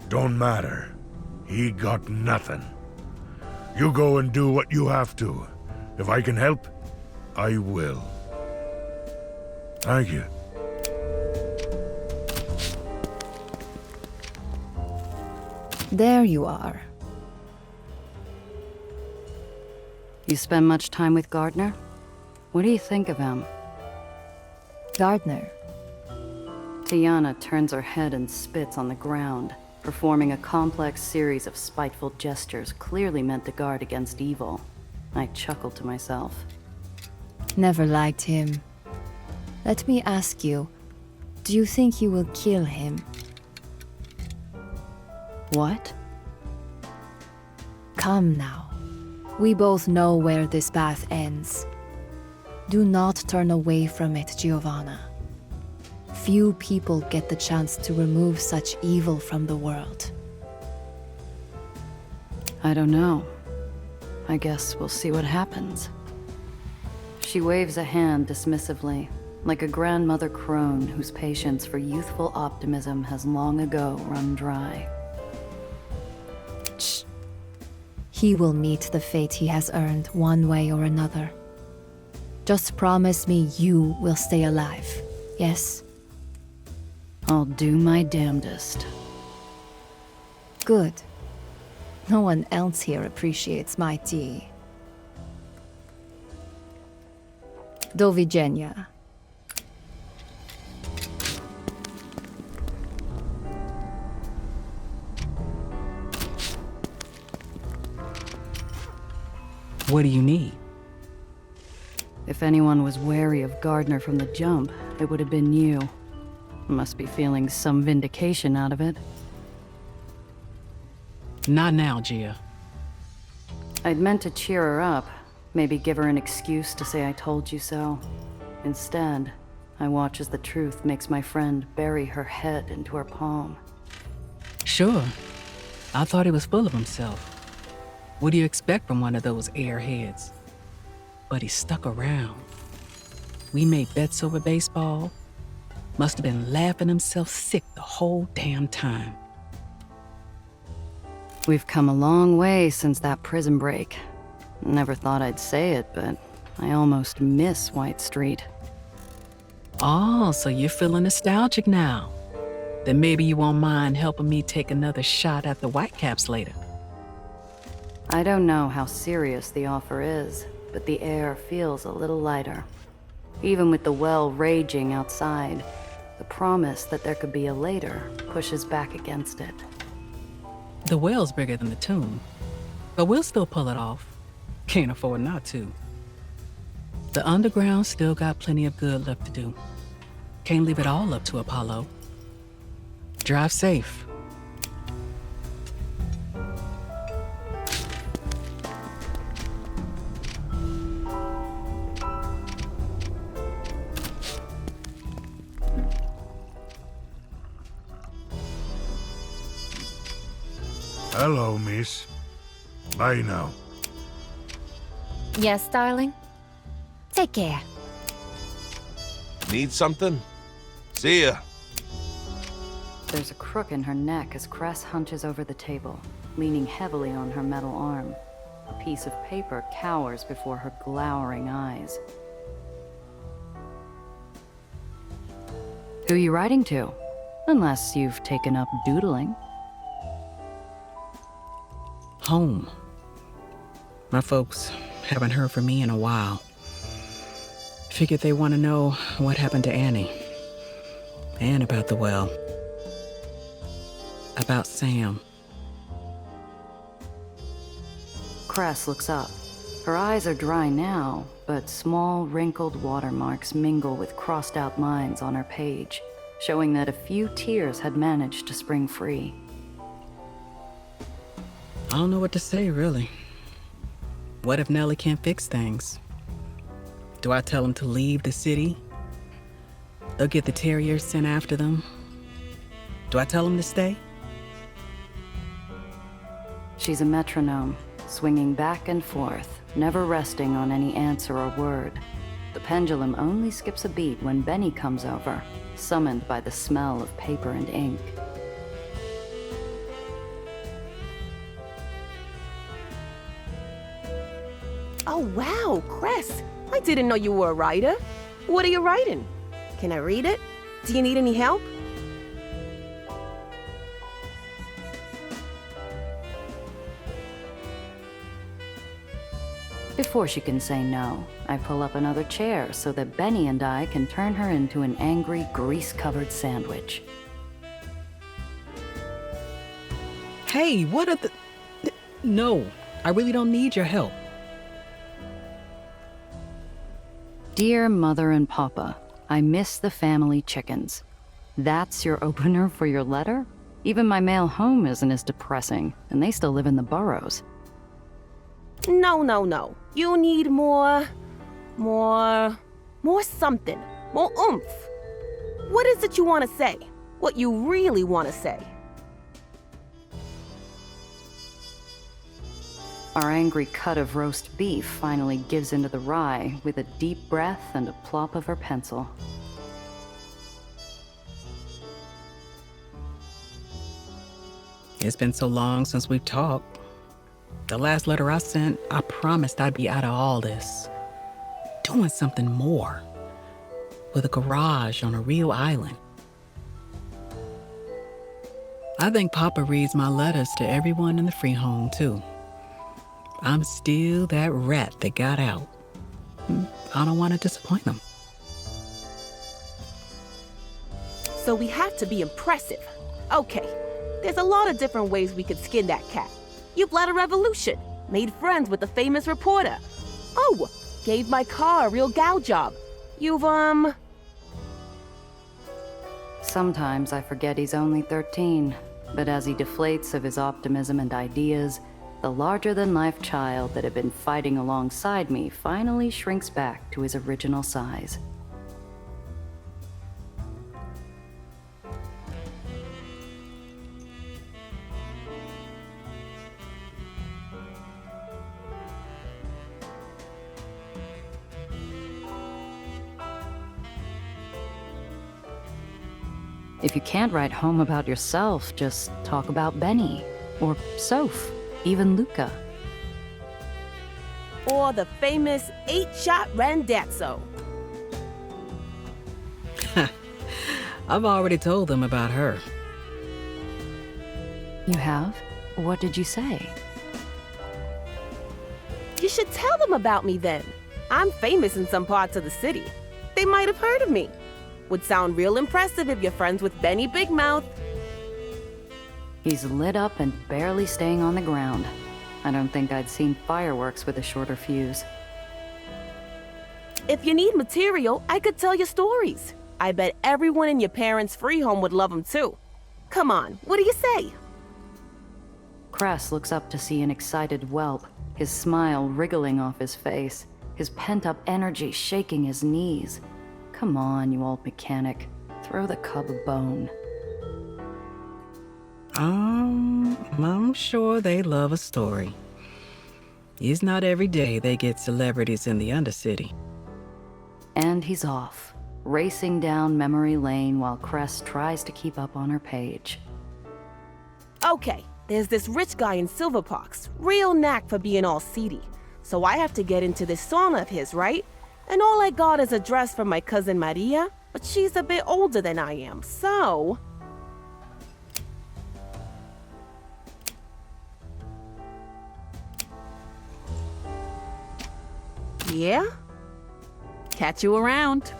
Don't matter. He got nothing. You go and do what you have to. If I can help, I will. Thank you. There you are. You spend much time with Gardner? What do you think of him? Gardner. Tiana turns her head and spits on the ground, performing a complex series of spiteful gestures clearly meant to guard against evil. I chuckled to myself. Never liked him. Let me ask you, do you think you will kill him? What? Come now. We both know where this path ends. Do not turn away from it, Giovanna. Few people get the chance to remove such evil from the world. I don't know. I guess we'll see what happens. She waves a hand dismissively, like a grandmother crone whose patience for youthful optimism has long ago run dry. Shh. He will meet the fate he has earned one way or another. Just promise me you will stay alive, yes? I'll do my damnedest. Good. No one else here appreciates my tea. Do widzenia. What do you need? If anyone was wary of Gardner from the jump, it would have been you. Must be feeling some vindication out of it. Not now, Gia. I'd meant to cheer her up, maybe give her an excuse to say I told you so. Instead, I watch as the truth makes my friend bury her head into her palm. Sure. I thought he was full of himself. What do you expect from one of those airheads? But he stuck around. We made bets over baseball. Must have been laughing himself sick the whole damn time. We've come a long way since that prison break. Never thought I'd say it, but I almost miss White Street. Oh, so you're feeling nostalgic now. Then maybe you won't mind helping me take another shot at the Whitecaps later. I don't know how serious the offer is, but the air feels a little lighter. Even with the well raging outside, the promise that there could be a later pushes back against it. The well's bigger than the tomb, but we'll still pull it off. Can't afford not to. The underground still got plenty of good left to do. Can't leave it all up to Apollo. Drive safe. Hello, miss. Bye now. Yes, darling? Take care. Need something? See ya. There's a crook in her neck as Cress hunches over the table, leaning heavily on her metal arm. A piece of paper cowers before her glowering eyes. Who you writing to? Unless you've taken up doodling. Home. My folks haven't heard from me in a while. Figured they want to know what happened to Annie. And about the well. About Sam. Cress looks up. Her eyes are dry now, but small, wrinkled watermarks mingle with crossed-out lines on her page, showing that a few tears had managed to spring free. I don't know what to say, really. What if Nellie can't fix things? Do I tell them to leave the city? They'll get the terriers sent after them. Do I tell them to stay? She's a metronome, swinging back and forth, never resting on any answer or word. The pendulum only skips a beat when Benny comes over, summoned by the smell of paper and ink. Oh, wow, Cress. I didn't know you were a writer. What are you writing? Can I read it? Do you need any help? Before she can say no, I pull up another chair so that Benny and I can turn her into an angry, grease-covered sandwich. Hey, what are the... No, I really don't need your help. Dear Mother and Papa, I miss the family chickens. That's your opener for your letter? Even my mail home isn't as depressing, and they still live in the boroughs. No. You need more something. More oomph. What is it you want to say? What you really want to say? Our angry cut of roast beef finally gives into the rye with a deep breath and a plop of her pencil. It's been so long since we've talked. The last letter I sent, I promised I'd be out of all this. Doing something more. With a garage on a real island. I think Papa reads my letters to everyone in the free home, too. I'm still that rat that got out. I don't want to disappoint them. So we have to be impressive. Okay, there's a lot of different ways we could skin that cat. You've led a revolution, made friends with a famous reporter. Oh, gave my car a real gal job. You've, Sometimes I forget he's only 13, but as he deflates of his optimism and ideas, the larger-than-life child that had been fighting alongside me finally shrinks back to his original size. If you can't write home about yourself, just talk about Benny, or Soph, even Luca. or the famous 8-shot Randazzo. I've already told them about her. You have? What did you say? You should tell them about me then. I'm famous in some parts of the city. They might have heard of me. Would sound real impressive if you're friends with Benny Big Mouth. He's lit up and barely staying on the ground. I don't think I'd seen fireworks with a shorter fuse. If you need material, I could tell you stories. I bet everyone in your parents' free home would love them too. Come on, what do you say? Cress looks up to see an excited whelp, his smile wriggling off his face, his pent-up energy shaking his knees. Come on, you old mechanic. Throw the cub a bone. I'm sure they love a story. It's not every day they get celebrities in the Undercity. And he's off, racing down memory lane while Cress tries to keep up on her page. Okay, there's this rich guy in Silver Parks, real knack for being all seedy. So I have to get into this sauna of his, right? And all I got is a dress from my cousin Maria, but she's a bit older than I am, so... Yeah? Catch you around.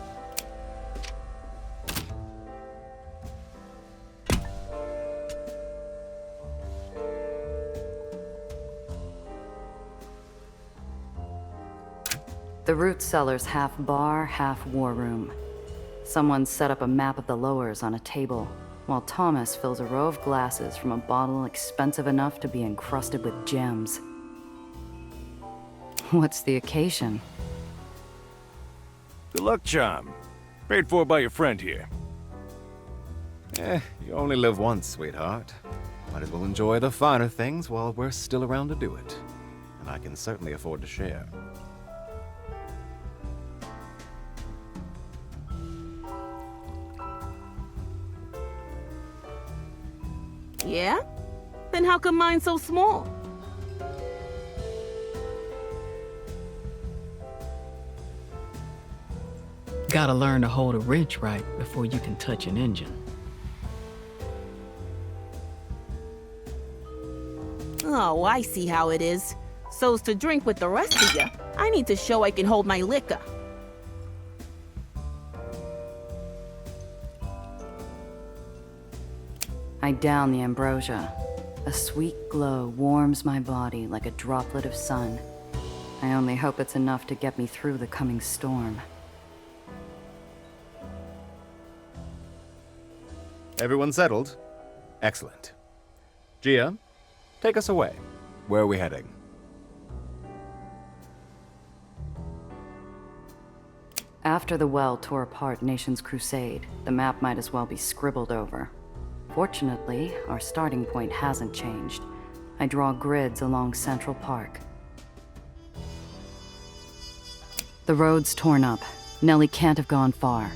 The root cellar's half bar, half war room. Someone set up a map of the lowers on a table, while Thomas fills a row of glasses from a bottle expensive enough to be encrusted with gems. What's the occasion? Good luck charm. Paid for by your friend here. You only live once, sweetheart. Might as well enjoy the finer things while we're still around to do it. And I can certainly afford to share. Yeah? Then how come mine's so small? Gotta learn to hold a wrench right before you can touch an engine. Oh, I see how it is. So's to drink with the rest of ya, I need to show I can hold my liquor. I down the ambrosia. A sweet glow warms my body like a droplet of sun. I only hope it's enough to get me through the coming storm. Everyone settled? Excellent. Gia, take us away. Where are we heading? After the well tore apart Nation's Crusade, the map might as well be scribbled over. Fortunately, our starting point hasn't changed. I draw grids along Central Park. The road's torn up. Nellie can't have gone far.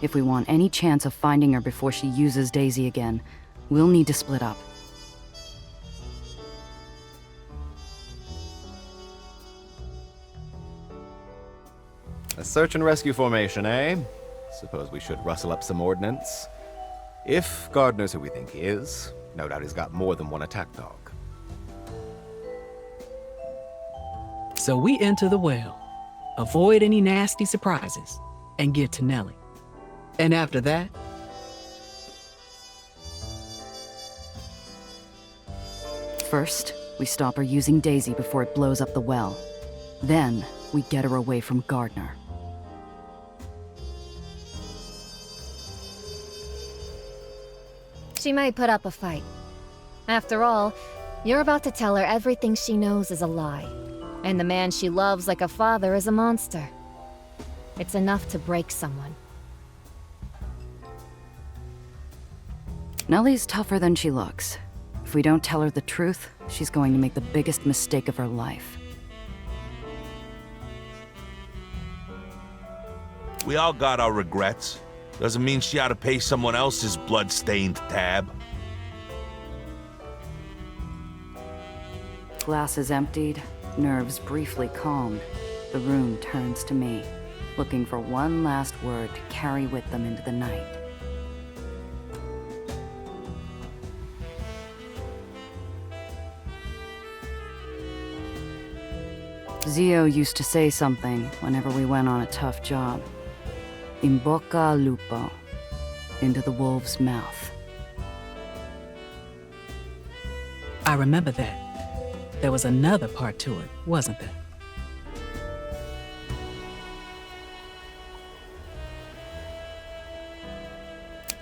If we want any chance of finding her before she uses Daisy again, we'll need to split up. A search and rescue formation, eh? Suppose we should rustle up some ordnance. If Gardner's who we think he is, no doubt he's got more than one attack dog. So we enter the well, avoid any nasty surprises, and get to Nellie. And after that, first, we stop her using Daisy before it blows up the well. Then, we get her away from Gardner. She might put up a fight. After all, you're about to tell her everything she knows is a lie. And the man she loves like a father is a monster. It's enough to break someone. Nellie's tougher than she looks. If we don't tell her the truth, she's going to make the biggest mistake of her life. We all got our regrets. Doesn't mean she ought to pay someone else's blood-stained tab. Glasses emptied, nerves briefly calmed. The room turns to me, looking for one last word to carry with them into the night. Zio used to say something whenever we went on a tough job. In bocca al lupo, into the wolf's mouth. I remember that. There was another part to it, wasn't there?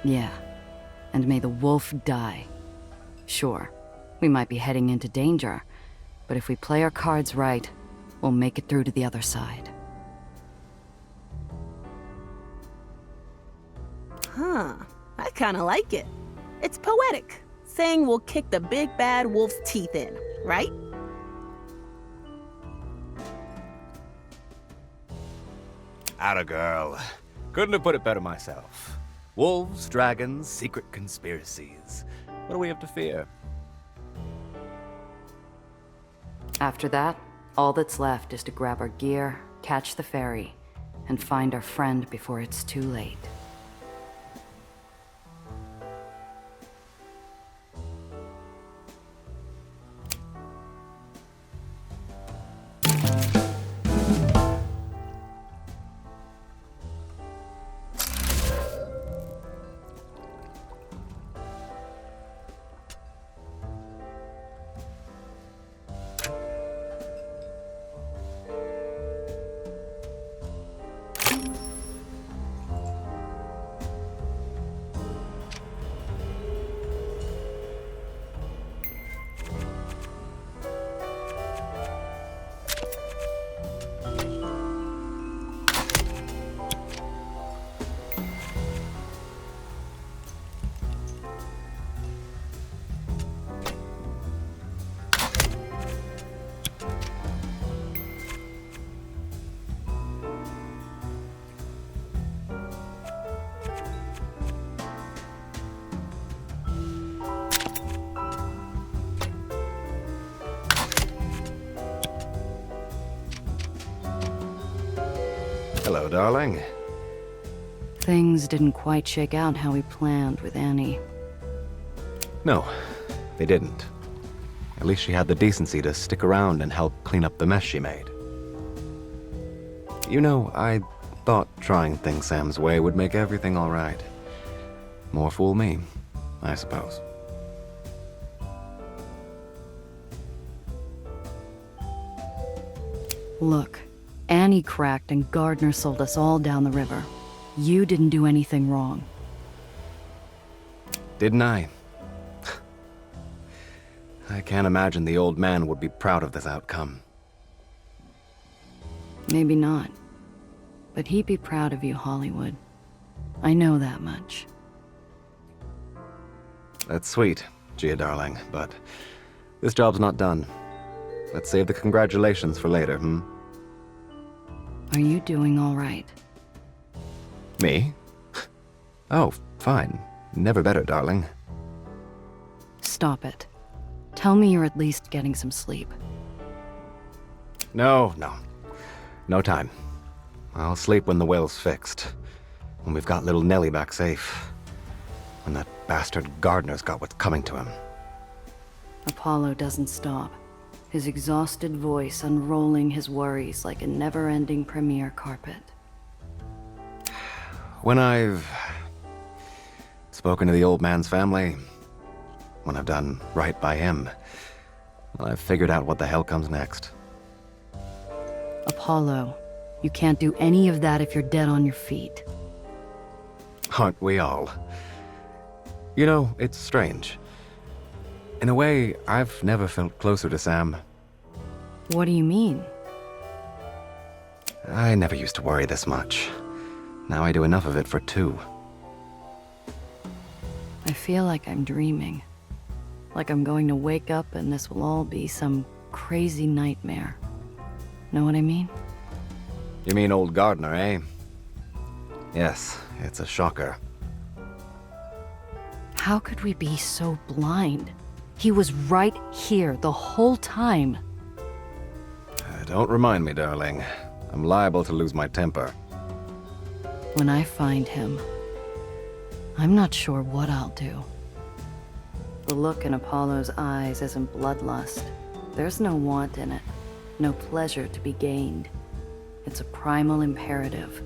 Yeah, and may the wolf die. Sure, we might be heading into danger, but if we play our cards right, we'll make it through to the other side. Huh, I kinda like it. It's poetic, saying we'll kick the big bad wolf's teeth in, right? Atta girl. Couldn't have put it better myself. Wolves, dragons, secret conspiracies. What do we have to fear? After that, all that's left is to grab our gear, catch the ferry, and find our friend before it's too late. Hello, darling. Things didn't quite shake out how we planned with Annie. No, they didn't. At least she had the decency to stick around and help clean up the mess she made. You know, I thought trying things Sam's way would make everything all right. More fool me, I suppose. Look, Annie cracked and Gardner sold us all down the river. You didn't do anything wrong. Didn't I? I can't imagine the old man would be proud of this outcome. Maybe not. But he'd be proud of you, Hollywood. I know that much. That's sweet, Gia darling, but this job's not done. Let's save the congratulations for later, hmm? Are you doing all right? Me? Oh, fine. Never better, darling. Stop it. Tell me you're at least getting some sleep. No. No time. I'll sleep when the well's fixed. When we've got little Nellie back safe. When that bastard Gardner's got what's coming to him. Apollo doesn't stop. His exhausted voice unrolling his worries like a never-ending premiere carpet. When I've spoken to the old man's family, when I've done right by him, well, I've figured out what the hell comes next. Apollo, you can't do any of that if you're dead on your feet. Aren't we all? You know, it's strange. In a way, I've never felt closer to Sam. What do you mean? I never used to worry this much. Now I do enough of it for two. I feel like I'm dreaming. Like I'm going to wake up and this will all be some crazy nightmare. Know what I mean? You mean old Gardner, eh? Yes, it's a shocker. How could we be so blind? He was right here the whole time. Don't remind me, darling. I'm liable to lose my temper. When I find him, I'm not sure what I'll do. The look in Apollo's eyes isn't bloodlust. There's no want in it, no pleasure to be gained. It's a primal imperative,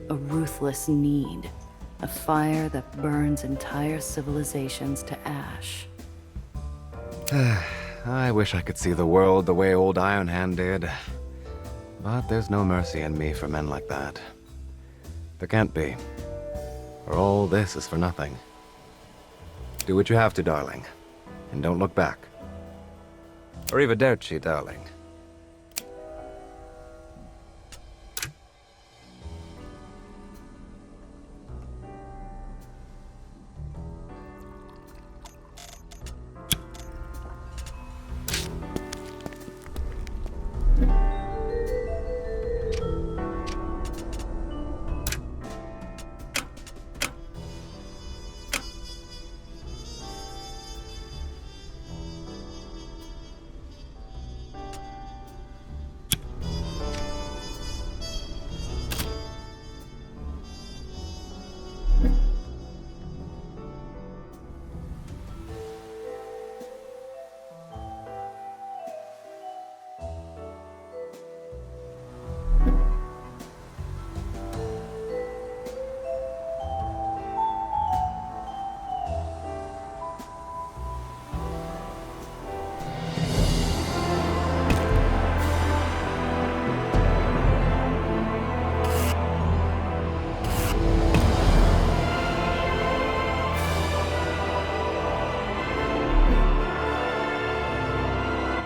a ruthless need, a fire that burns entire civilizations to ash. I wish I could see the world the way old Iron Hand did. But there's no mercy in me for men like that. There can't be. For all this is for nothing. Do what you have to, darling. And don't look back. Arrivederci, darling.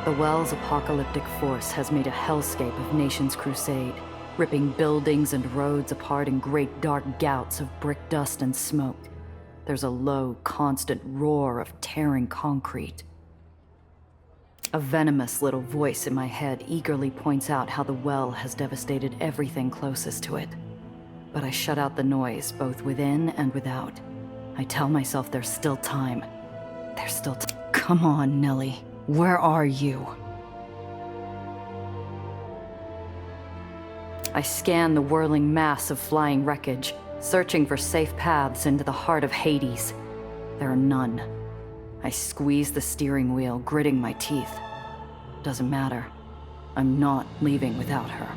The Well's apocalyptic force has made a hellscape of Nation's crusade, ripping buildings and roads apart in great dark gouts of brick dust and smoke. There's a low, constant roar of tearing concrete. A venomous little voice in my head eagerly points out how the Well has devastated everything closest to it. But I shut out the noise, both within and without. I tell myself there's still time. There's still time. Come on, Nellie. Where are you? I scan the whirling mass of flying wreckage, searching for safe paths into the heart of Hades. There are none. I squeeze the steering wheel, gritting my teeth. Doesn't matter. I'm not leaving without her.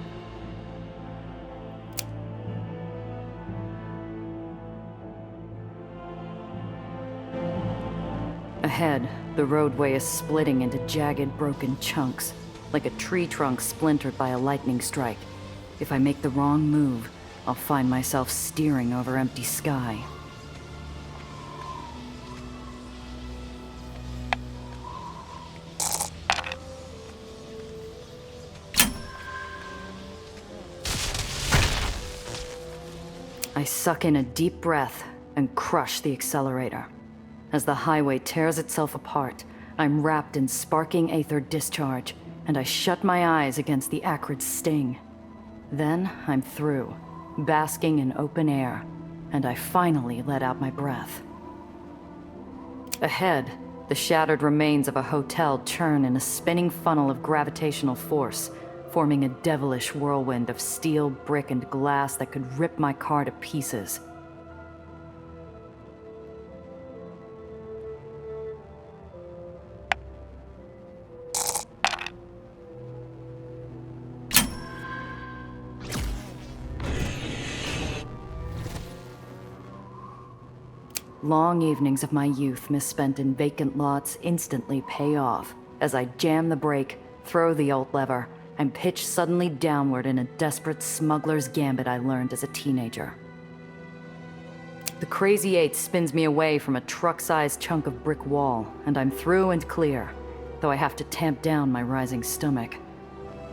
Ahead, the roadway is splitting into jagged, broken chunks, like a tree trunk splintered by a lightning strike. If I make the wrong move, I'll find myself steering over empty sky. I suck in a deep breath and crush the accelerator. As the highway tears itself apart, I'm wrapped in sparking Aether discharge, and I shut my eyes against the acrid sting. Then I'm through, basking in open air, and I finally let out my breath. Ahead, the shattered remains of a hotel churn in a spinning funnel of gravitational force, forming a devilish whirlwind of steel, brick, and glass that could rip my car to pieces. Long evenings of my youth misspent in vacant lots instantly pay off as I jam the brake, throw the alt lever, and pitch suddenly downward in a desperate smuggler's gambit I learned as a teenager. The Crazy Eight spins me away from a truck-sized chunk of brick wall, and I'm through and clear, though I have to tamp down my rising stomach.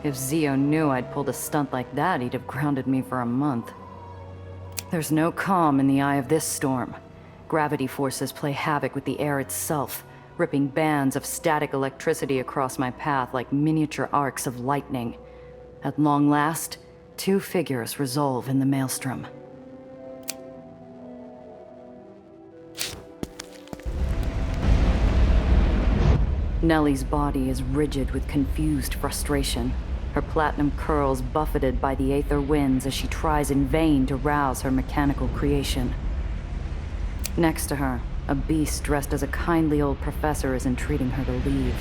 If Zio knew I'd pulled a stunt like that, he'd have grounded me for a month. There's no calm in the eye of this storm. Gravity forces play havoc with the air itself, ripping bands of static electricity across my path like miniature arcs of lightning. At long last, two figures resolve in the maelstrom. Nellie's body is rigid with confused frustration, her platinum curls buffeted by the Aether winds as she tries in vain to rouse her mechanical creation. Next to her, a beast dressed as a kindly old professor is entreating her to leave.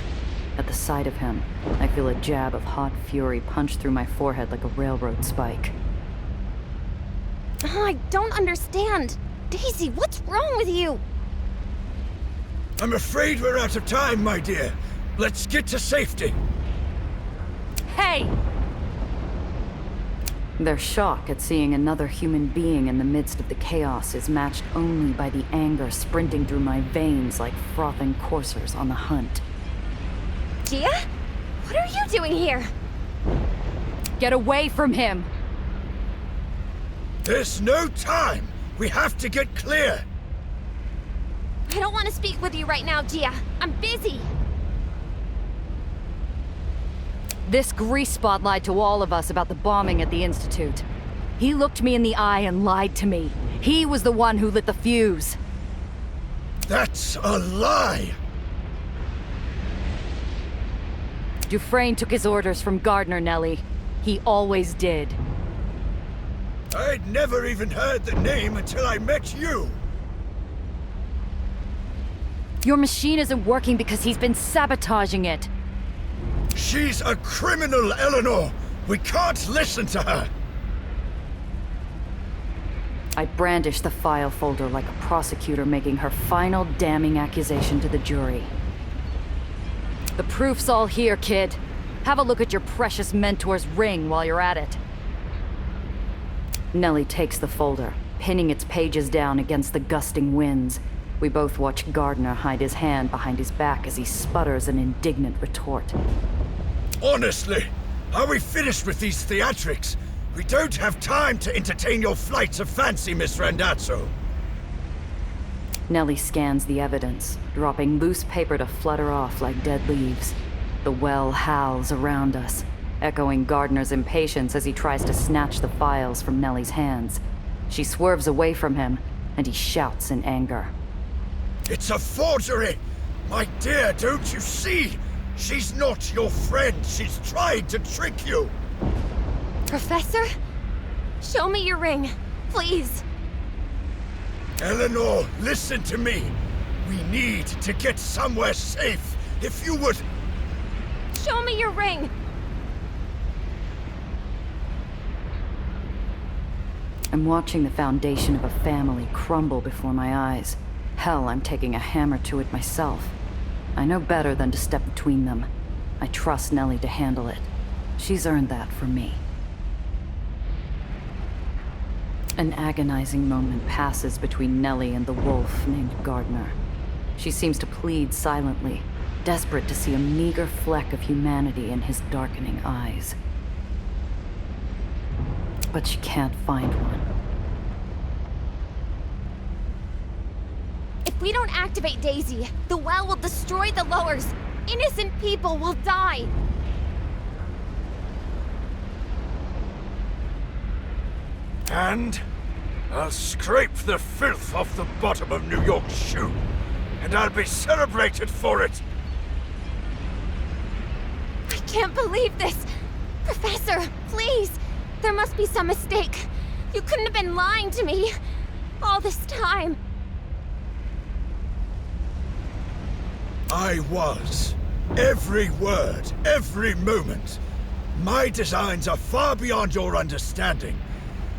At the sight of him, I feel a jab of hot fury punch through my forehead like a railroad spike. I don't understand. Daisy, what's wrong with you? I'm afraid we're out of time, my dear. Let's get to safety. Hey! Their shock at seeing another human being in the midst of the chaos is matched only by the anger sprinting through my veins like frothing coursers on the hunt. Gia? What are you doing here? Get away from him! There's no time! We have to get clear! I don't want to speak with you right now, Gia. I'm busy. This grease spot lied to all of us about the bombing at the Institute. He looked me in the eye and lied to me. He was the one who lit the fuse. That's a lie! Dufresne took his orders from Gardner, Nellie. He always did. I'd never even heard the name until I met you! Your machine isn't working because he's been sabotaging it. She's a criminal, Eleanor! We can't listen to her! I brandish the file folder like a prosecutor making her final damning accusation to the jury. The proof's all here, kid. Have a look at your precious mentor's ring while you're at it. Nellie takes the folder, pinning its pages down against the gusting winds. We both watch Gardner hide his hand behind his back as he sputters an indignant retort. Honestly, are we finished with these theatrics? We don't have time to entertain your flights of fancy, Miss Randazzo. Nellie scans the evidence, dropping loose paper to flutter off like dead leaves. The well howls around us, echoing Gardner's impatience as he tries to snatch the files from Nellie's hands. She swerves away from him, and he shouts in anger. It's a forgery! My dear, don't you see? She's not your friend. She's tried to trick you. Professor? Show me your ring, please. Eleanor, listen to me. We need to get somewhere safe. If you would... Show me your ring. I'm watching the foundation of a family crumble before my eyes. Hell, I'm taking a hammer to it myself. I know better than to step between them. I trust Nellie to handle it. She's earned that from me. An agonizing moment passes between Nellie and the wolf named Gardner. She seems to plead silently, desperate to see a meager fleck of humanity in his darkening eyes. But she can't find one. If we don't activate Daisy, the well will destroy the lowers. Innocent people will die. And I'll scrape the filth off the bottom of New York's shoe. And I'll be celebrated for it. I can't believe this. Professor, please. There must be some mistake. You couldn't have been lying to me all this time. I was. Every word, every moment. My designs are far beyond your understanding.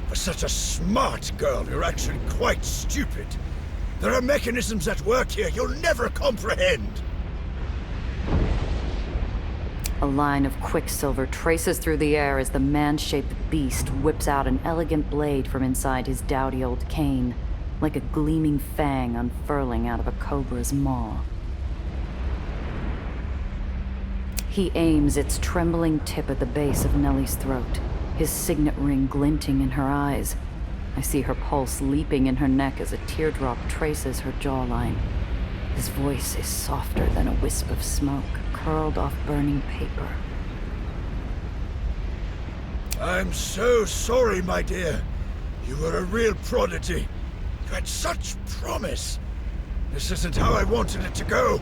For such a smart girl, you're actually quite stupid. There are mechanisms at work here you'll never comprehend. A line of quicksilver traces through the air as the man-shaped beast whips out an elegant blade from inside his dowdy old cane, like a gleaming fang unfurling out of a cobra's maw. He aims its trembling tip at the base of Nellie's throat, his signet ring glinting in her eyes. I see her pulse leaping in her neck as a teardrop traces her jawline. His voice is softer than a wisp of smoke curled off burning paper. I'm so sorry, my dear. You were a real prodigy. You had such promise. This isn't how I wanted it to go.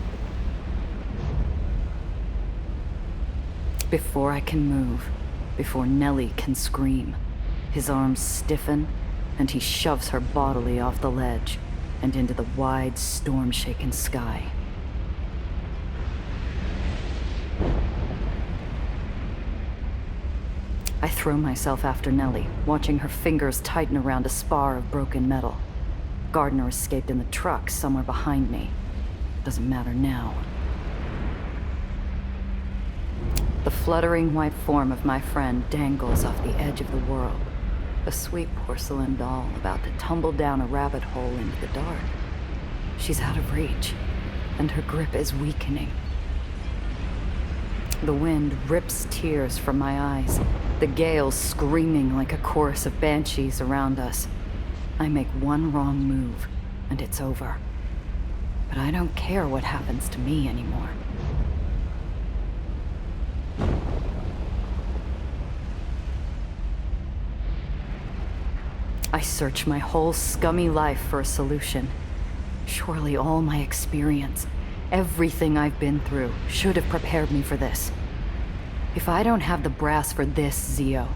Before I can move, before Nellie can scream, his arms stiffen, and he shoves her bodily off the ledge and into the wide, storm-shaken sky. I throw myself after Nellie, watching her fingers tighten around a spar of broken metal. Gardner escaped in the truck somewhere behind me. Doesn't matter now. The fluttering white form of my friend dangles off the edge of the world. A sweet porcelain doll about to tumble down a rabbit hole into the dark. She's out of reach, and her grip is weakening. The wind rips tears from my eyes, the gale screaming like a chorus of banshees around us. I make one wrong move, and it's over. But I don't care what happens to me anymore. I search my whole scummy life for a solution. Surely all my experience, everything I've been through, should have prepared me for this. If I don't have the brass for this, Zio,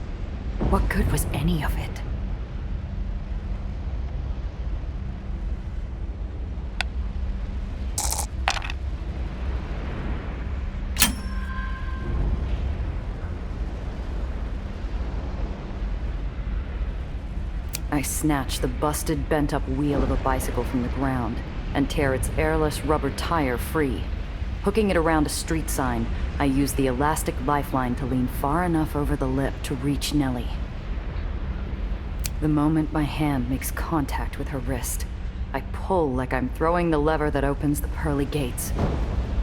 what good was any of it? I snatch the busted, bent-up wheel of a bicycle from the ground and tear its airless rubber tire free. Hooking it around a street sign, I use the elastic lifeline to lean far enough over the lip to reach Nellie. The moment my hand makes contact with her wrist, I pull like I'm throwing the lever that opens the pearly gates.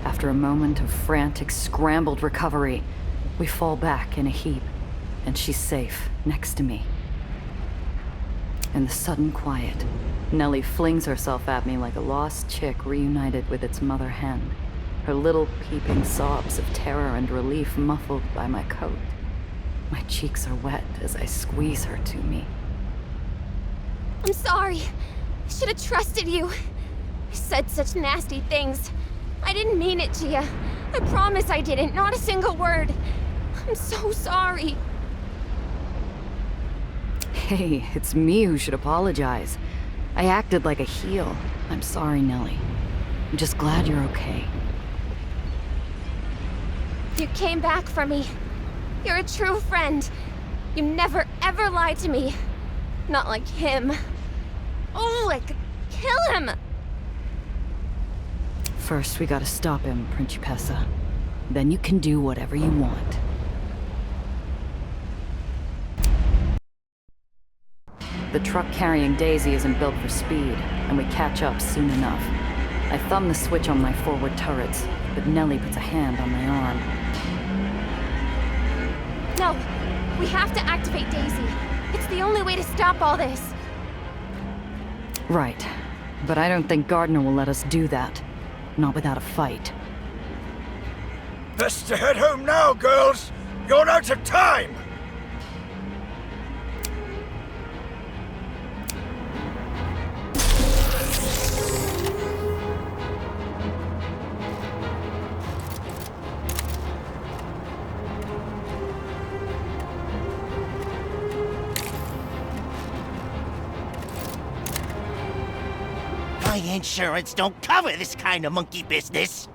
After a moment of frantic, scrambled recovery, we fall back in a heap, and she's safe next to me. In the sudden quiet, Nellie flings herself at me like a lost chick reunited with its mother hen, her little peeping sobs of terror and relief muffled by my coat. My cheeks are wet as I squeeze her to me. I'm sorry. I should have trusted you. I said such nasty things. I didn't mean it, Gia. I promise I didn't. Not a single word. I'm so sorry. Hey, it's me who should apologize. I acted like a heel. I'm sorry, Nellie. I'm just glad you're okay. You came back for me. You're a true friend. You never ever lied to me. Not like him. Oh, I could kill him! First, we gotta stop him, Principessa. Then you can do whatever you want. The truck carrying Daisy isn't built for speed, and we catch up soon enough. I thumb the switch on my forward turrets, but Nellie puts a hand on my arm. No, we have to activate Daisy. It's the only way to stop all this. Right, but I don't think Gardner will let us do that. Not without a fight. Best to head home now, girls. You're out of time. My insurance don't cover this kind of monkey business.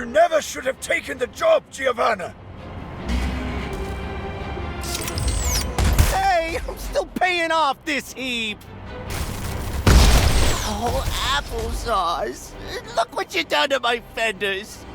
Never should have taken the job, Giovanna! Hey, I'm still paying off this heap! Oh, applesauce! Look what you done to my fenders!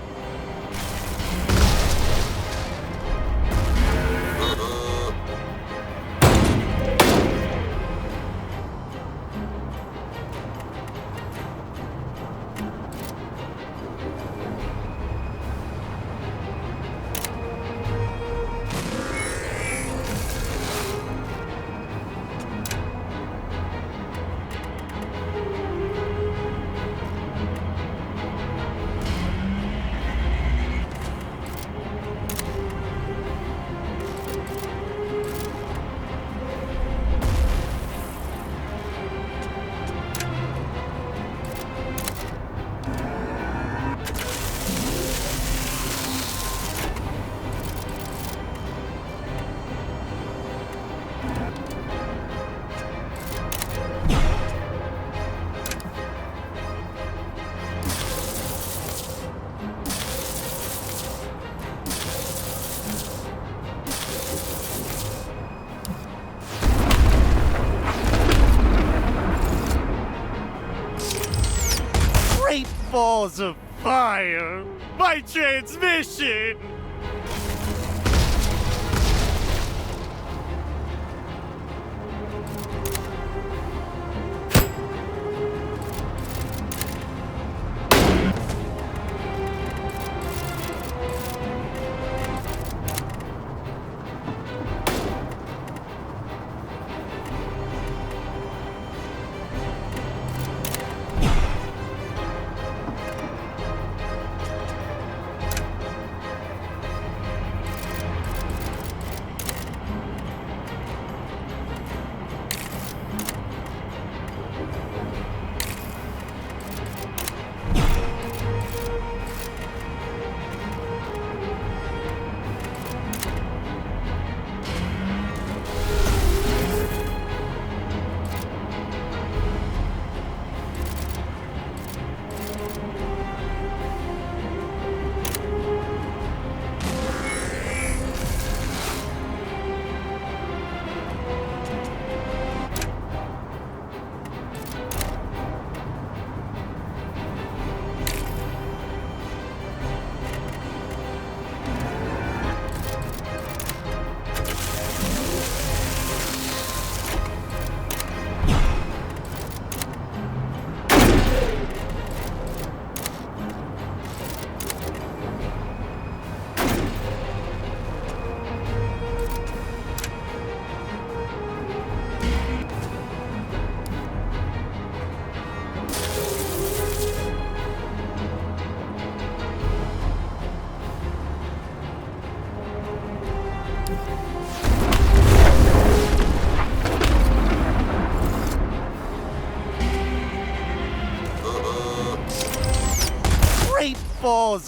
Balls of fire! My transmission!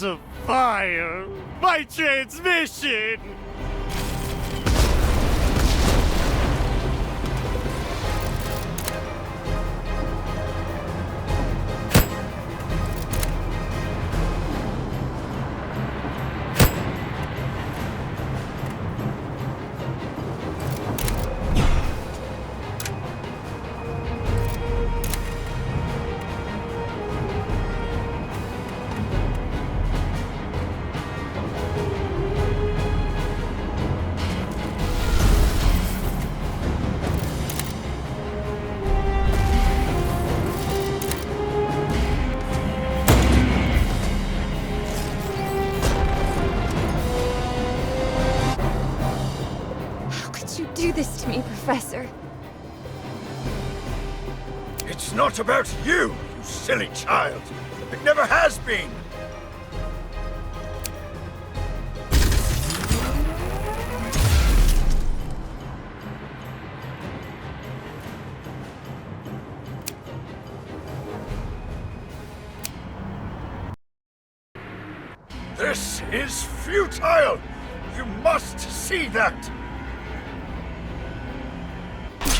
balls of fire! My transmission! Do this to me, Professor. It's not about you, you silly child. It never has been. This is futile! You must see that!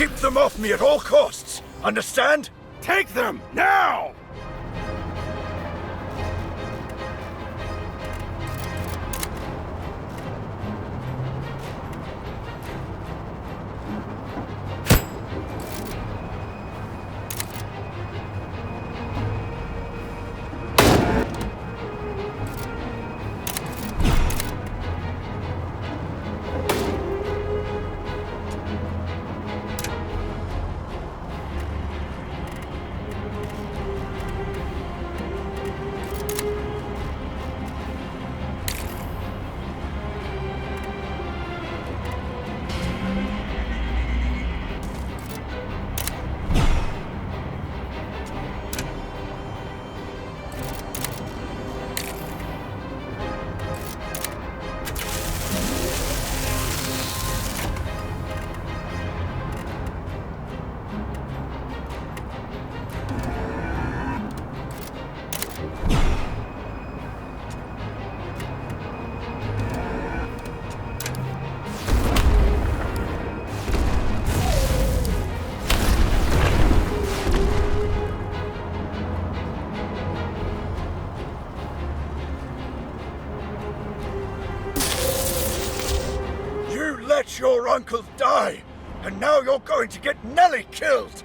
Keep them off me at all costs! Understand? Take them, now! Let your uncle die, and now you're going to get Nellie killed!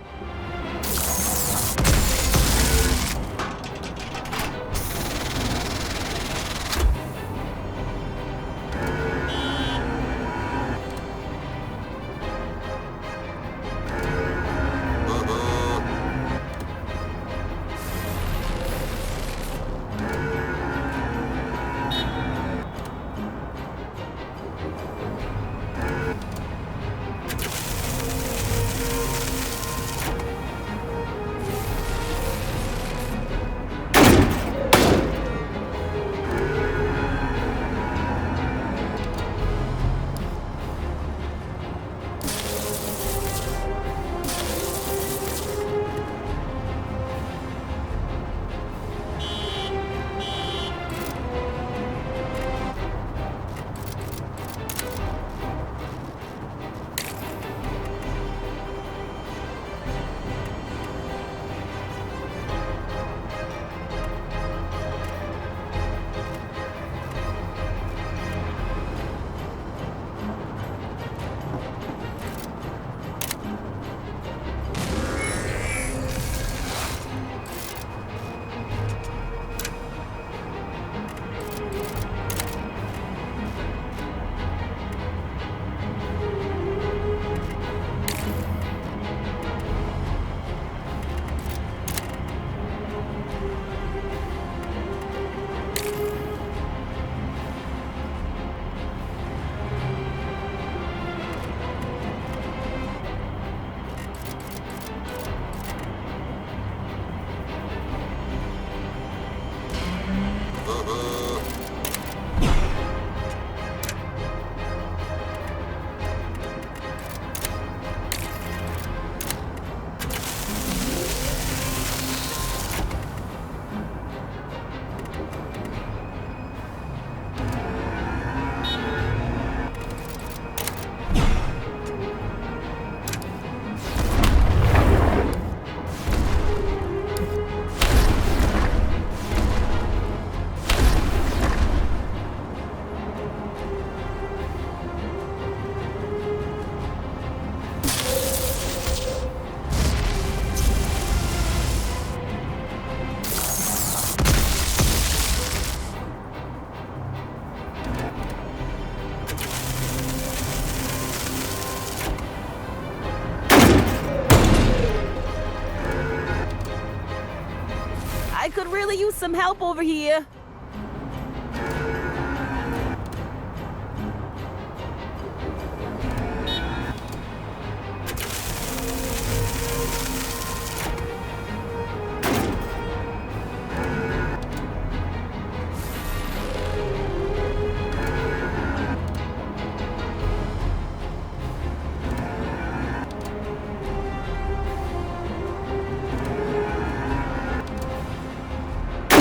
really use some help over here.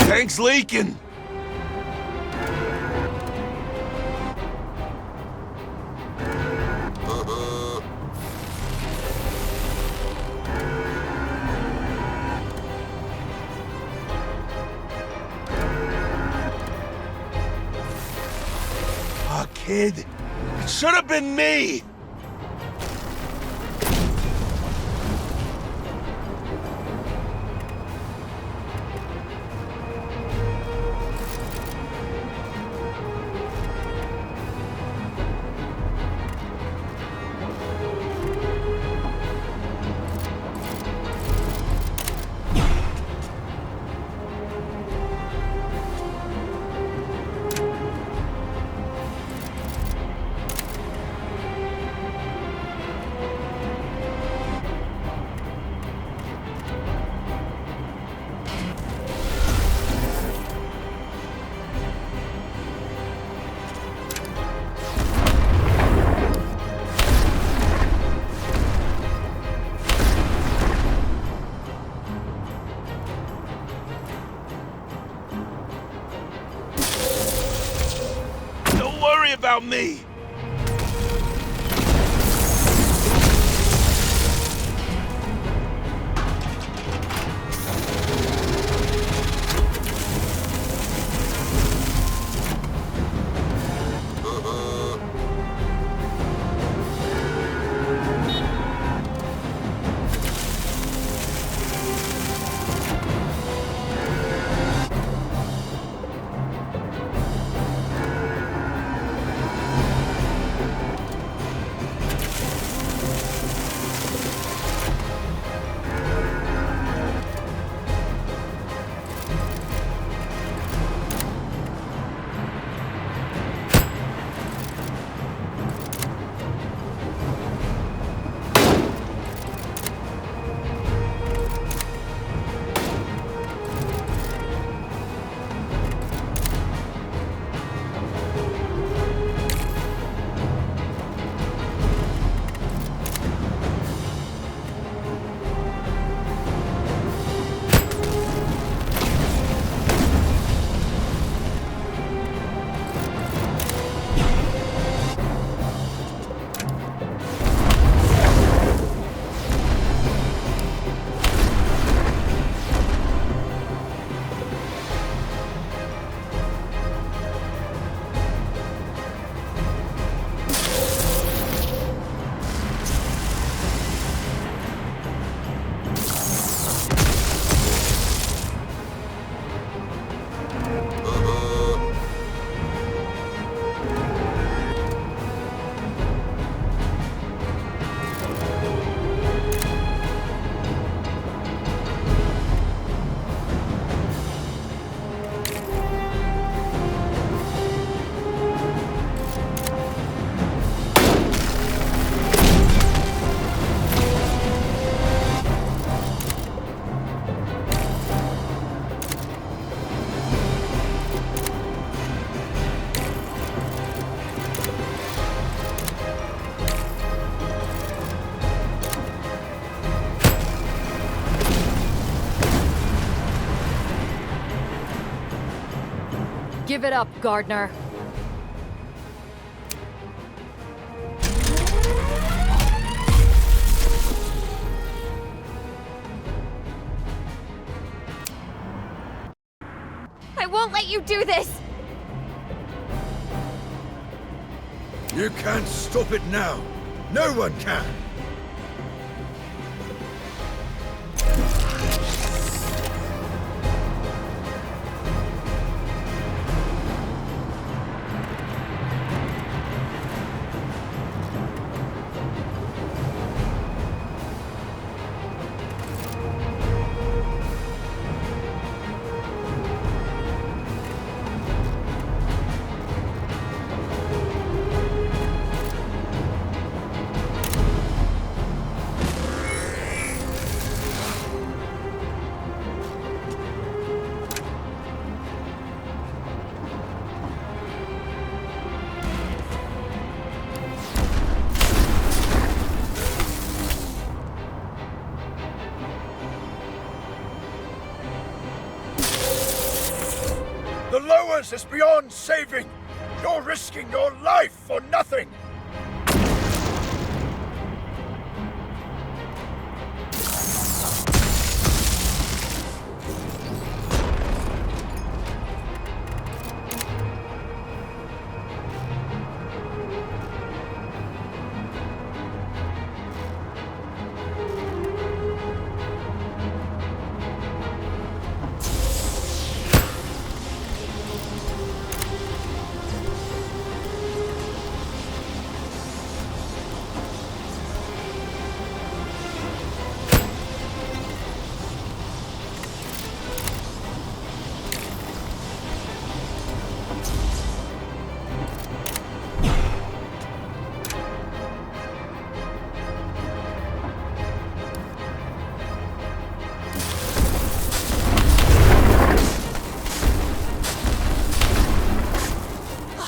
Tank's leaking! Oh, kid. It should have been me! Don't worry about me! Give it up, Gardner. I won't let you do this! You can't stop it now. No one can. Masters is beyond saving. You're risking your life for nothing.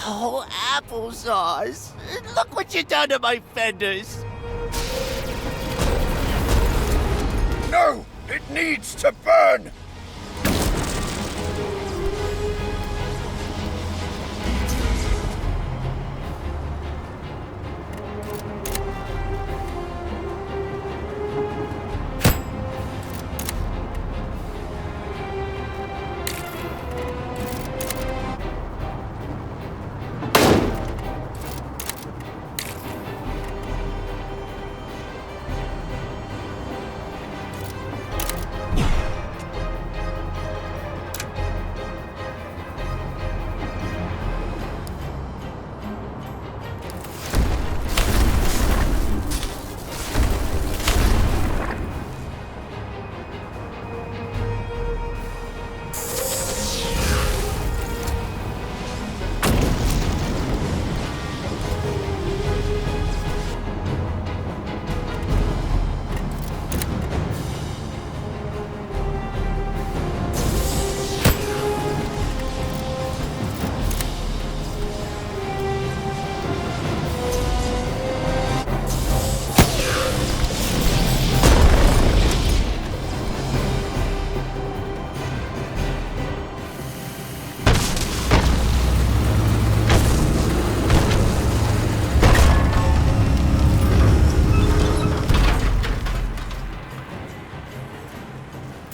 Oh, applesauce. Look what you done to my fenders. No! It needs to burn!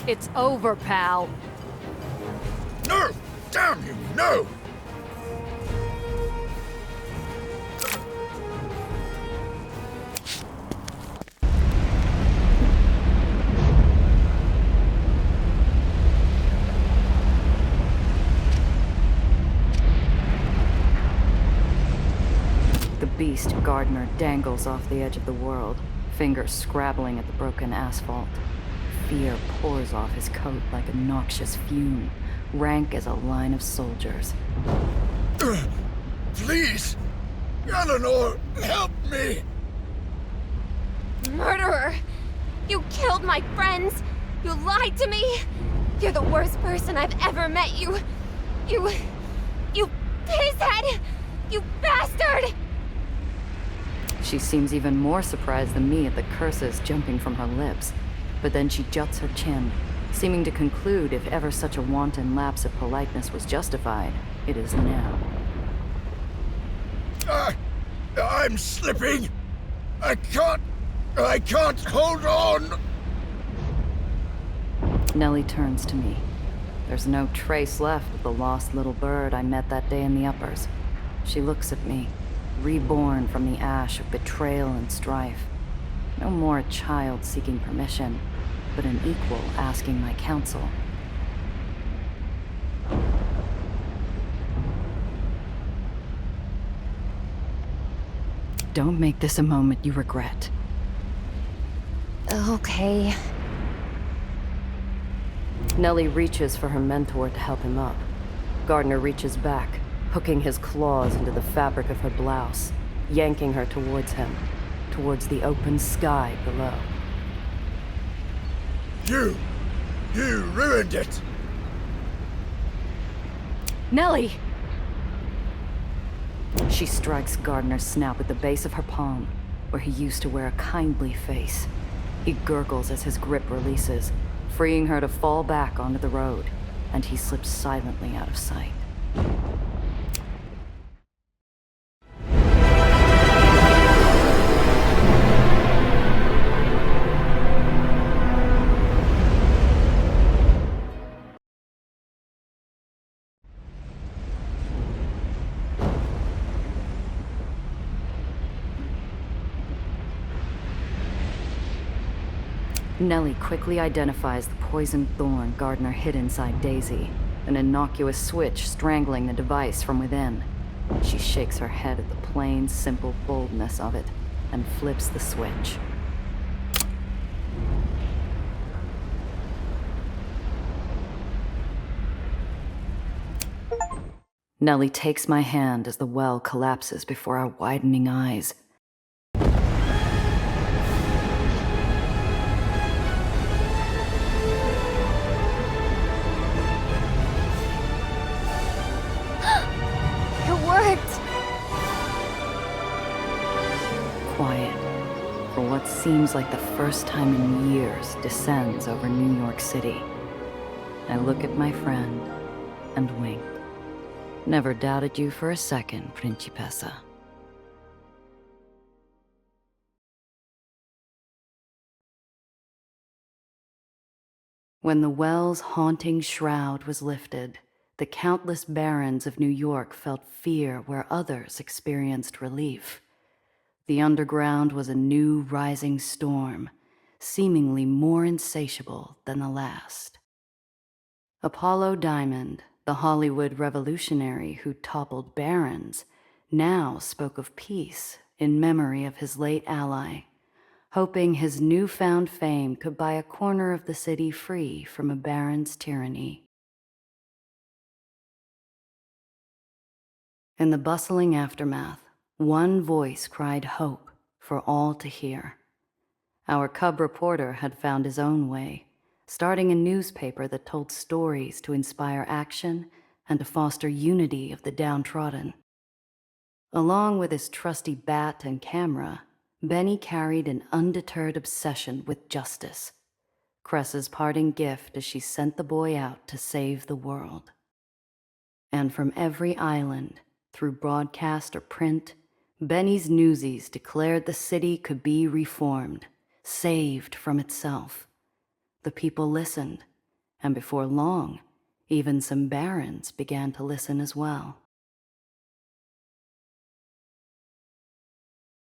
It's over, pal. No! Damn you, no! The beast Gardner dangles off the edge of the world, fingers scrabbling at the broken asphalt. Fear pours off his coat like a noxious fume, rank as a line of soldiers. Please! Eleanor, help me! Murderer! You killed my friends! You lied to me! You're the worst person I've ever met, you pisshead! You bastard! She seems even more surprised than me at the curses jumping from her lips. But then she juts her chin, seeming to conclude if ever such a wanton lapse of politeness was justified, it is now. I'm slipping! I can't hold on! Nellie turns to me. There's no trace left of the lost little bird I met that day in the uppers. She looks at me, reborn from the ash of betrayal and strife. No more a child seeking permission, but an equal asking my counsel. Don't make this a moment you regret. Okay. Nellie reaches for her mentor to help him up. Gardner reaches back, hooking his claws into the fabric of her blouse, yanking her towards him, towards the open sky below. You ruined it! Nellie! She strikes Gardner's snout with the base of her palm, where he used to wear a kindly face. He gurgles as his grip releases, freeing her to fall back onto the road, and he slips silently out of sight. Nellie quickly identifies the poisoned thorn Gardner hid inside Daisy, an innocuous switch strangling the device from within. She shakes her head at the plain, simple boldness of it, and flips the switch. Nellie takes my hand as the well collapses before our widening eyes. It worked! Quiet, for what seems like the first time in years, descends over New York City. I look at my friend and wink. Never doubted you for a second, Principessa. When the well's haunting shroud was lifted, the countless barons of New York felt fear where others experienced relief. The underground was a new rising storm, seemingly more insatiable than the last. Apollo Diamond, the Hollywood revolutionary who toppled barons, now spoke of peace in memory of his late ally, hoping his newfound fame could buy a corner of the city free from a baron's tyranny. In the bustling aftermath, one voice cried hope for all to hear. Our cub reporter had found his own way, starting a newspaper that told stories to inspire action and to foster unity of the downtrodden. Along with his trusty bat and camera, Benny carried an undeterred obsession with justice, Cress's parting gift as she sent the boy out to save the world. And from every island, through broadcast or print, Benny's newsies declared the city could be reformed, saved from itself. The people listened, and before long, even some barons began to listen as well.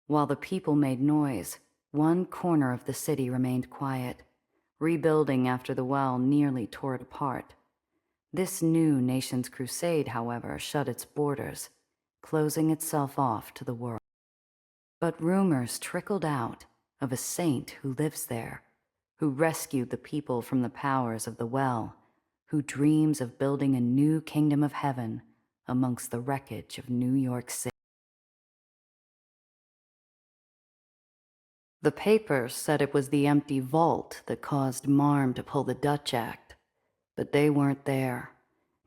While the people made noise, one corner of the city remained quiet, rebuilding after the well nearly tore it apart. This new nation's crusade, however, shut its borders, closing itself off to the world. But rumors trickled out of a saint who lives there, who rescued the people from the powers of the well, who dreams of building a new kingdom of heaven amongst the wreckage of New York City. The papers said it was the empty vault that caused Marm to pull the Dutch Act, but they weren't there.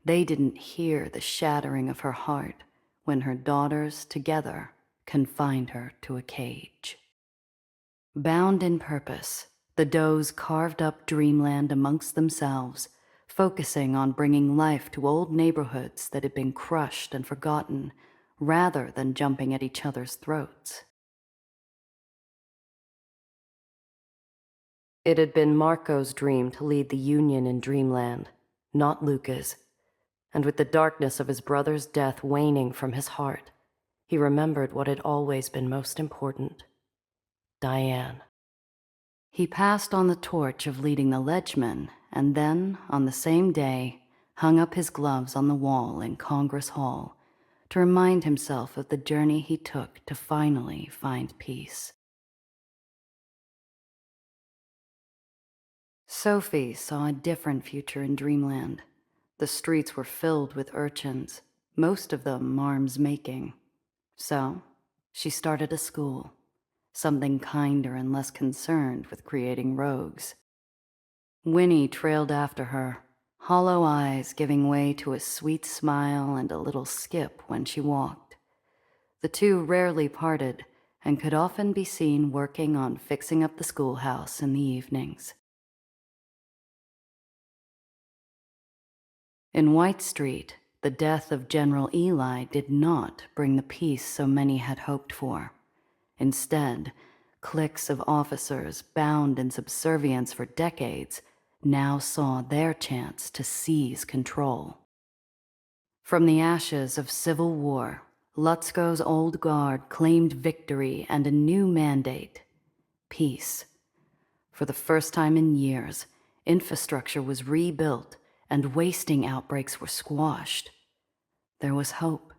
They didn't hear the shattering of her heart when her daughters, together, confined her to a cage. Bound in purpose, the Does carved up dreamland amongst themselves, focusing on bringing life to old neighborhoods that had been crushed and forgotten, rather than jumping at each other's throats. It had been Marco's dream to lead the Union in Dreamland, not Luca's. And with the darkness of his brother's death waning from his heart, he remembered what had always been most important: Diane. He passed on the torch of leading the Ledgemen, and then, on the same day, hung up his gloves on the wall in Congress Hall to remind himself of the journey he took to finally find peace. Sophie saw a different future in Dreamland. The streets were filled with urchins, most of them Marm's making. So, she started a school, something kinder and less concerned with creating rogues. Winnie trailed after her, hollow eyes giving way to a sweet smile and a little skip when she walked. The two rarely parted and could often be seen working on fixing up the schoolhouse in the evenings. In White Street, The death of General Eli did not bring the peace so many had hoped for. Instead, cliques of officers bound in subservience for decades now saw their chance to seize control. From the ashes of civil war, Lutzko's old guard claimed victory and a new mandate: peace. For the first time in years, infrastructure was rebuilt and wasting outbreaks were squashed. There was hope.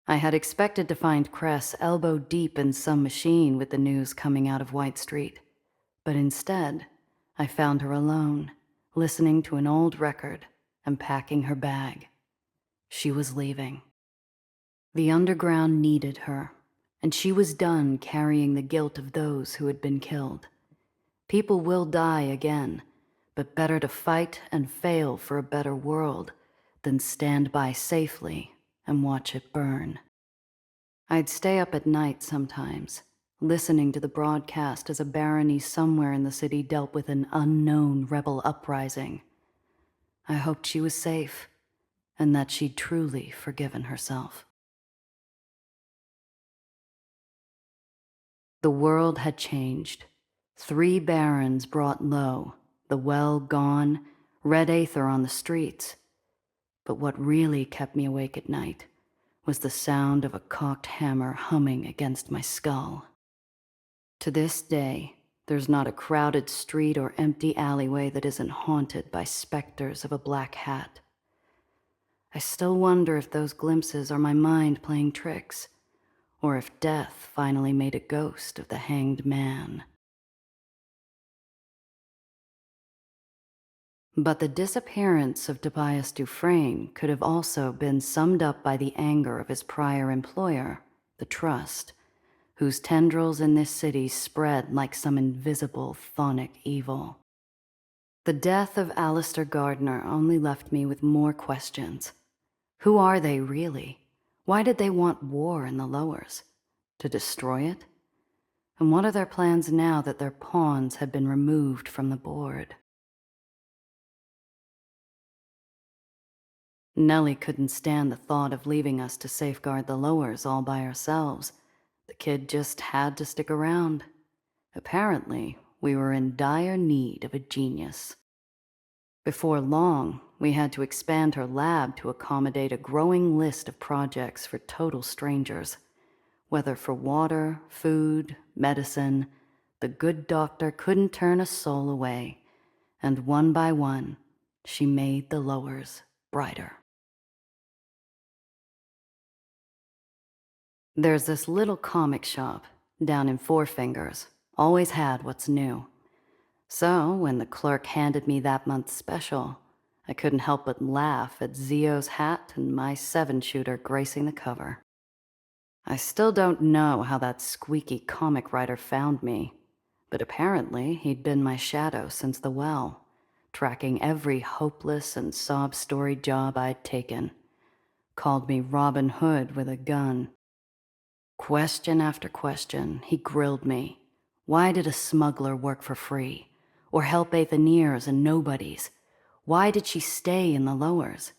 I had expected to find Cress elbow deep in some machine with the news coming out of White Street, but instead, I found her alone, listening to an old record and packing her bag. She was leaving. The underground needed her, and she was done carrying the guilt of those who had been killed. People will die again, but better to fight and fail for a better world than stand by safely and watch it burn. I'd stay up at night sometimes, listening to the broadcast as a barony somewhere in the city dealt with an unknown rebel uprising. I hoped she was safe, and that she'd truly forgiven herself. The world had changed. 3 barons brought low, the well gone, red Aether on the streets. But what really kept me awake at night was the sound of a cocked hammer humming against my skull. To this day, there's not a crowded street or empty alleyway that isn't haunted by specters of a black hat. I still wonder if those glimpses are my mind playing tricks, or if death finally made a ghost of the hanged man. But the disappearance of Tobias Dufresne could have also been summed up by the anger of his prior employer, the Trust, whose tendrils in this city spread like some invisible chthonic evil. The death of Alistair Gardner only left me with more questions. Who are they really? Why did they want war in the Lowers? To destroy it? And what are their plans now that their pawns have been removed from the board? Nellie couldn't stand the thought of leaving us to safeguard the Lowers all by ourselves. The kid just had to stick around. Apparently, we were in dire need of a genius. Before long, we had to expand her lab to accommodate a growing list of projects for total strangers. Whether for water, food, medicine, the good doctor couldn't turn a soul away, and one by one, she made the Lowers brighter. There's this little comic shop down in Four Fingers, always had what's new. So when the clerk handed me that month's special, I couldn't help but laugh at Zio's hat and my 7-shooter gracing the cover. I still don't know how that squeaky comic writer found me, but apparently he'd been my shadow since the well, tracking every hopeless and sob-story job I'd taken. Called me Robin Hood with a gun. Question after question, he grilled me. Why did a smuggler work for free? Or help Aetheniers and nobodies? Why did she stay in the Lowers?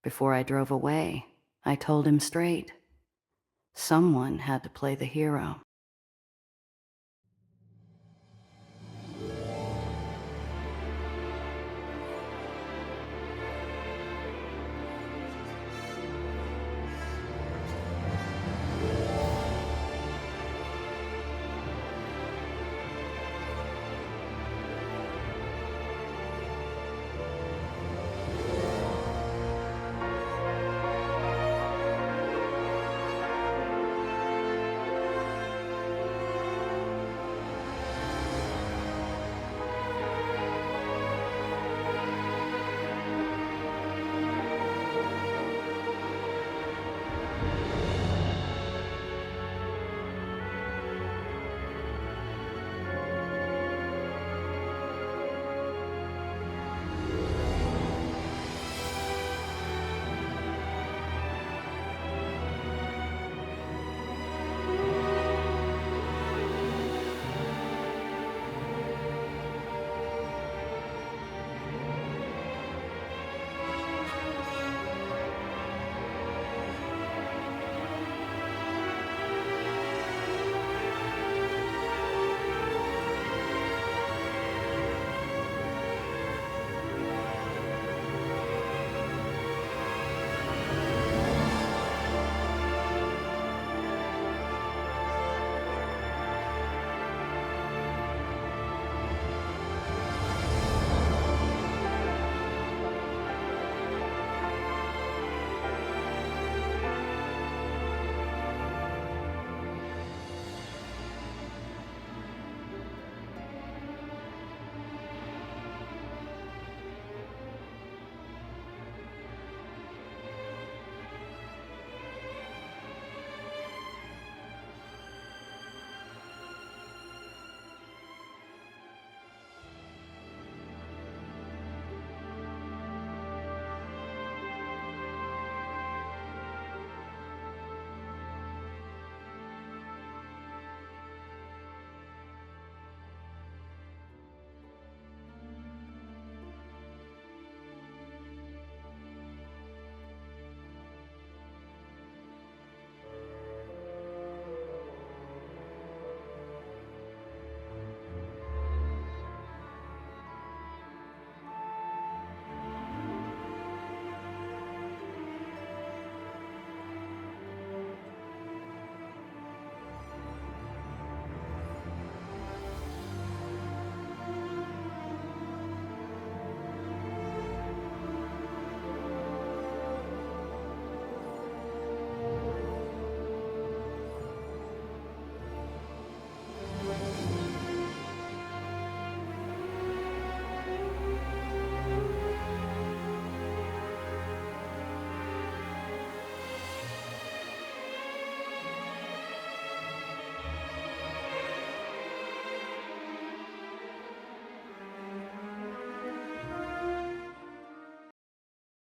Before I drove away, I told him straight. Someone had to play the hero.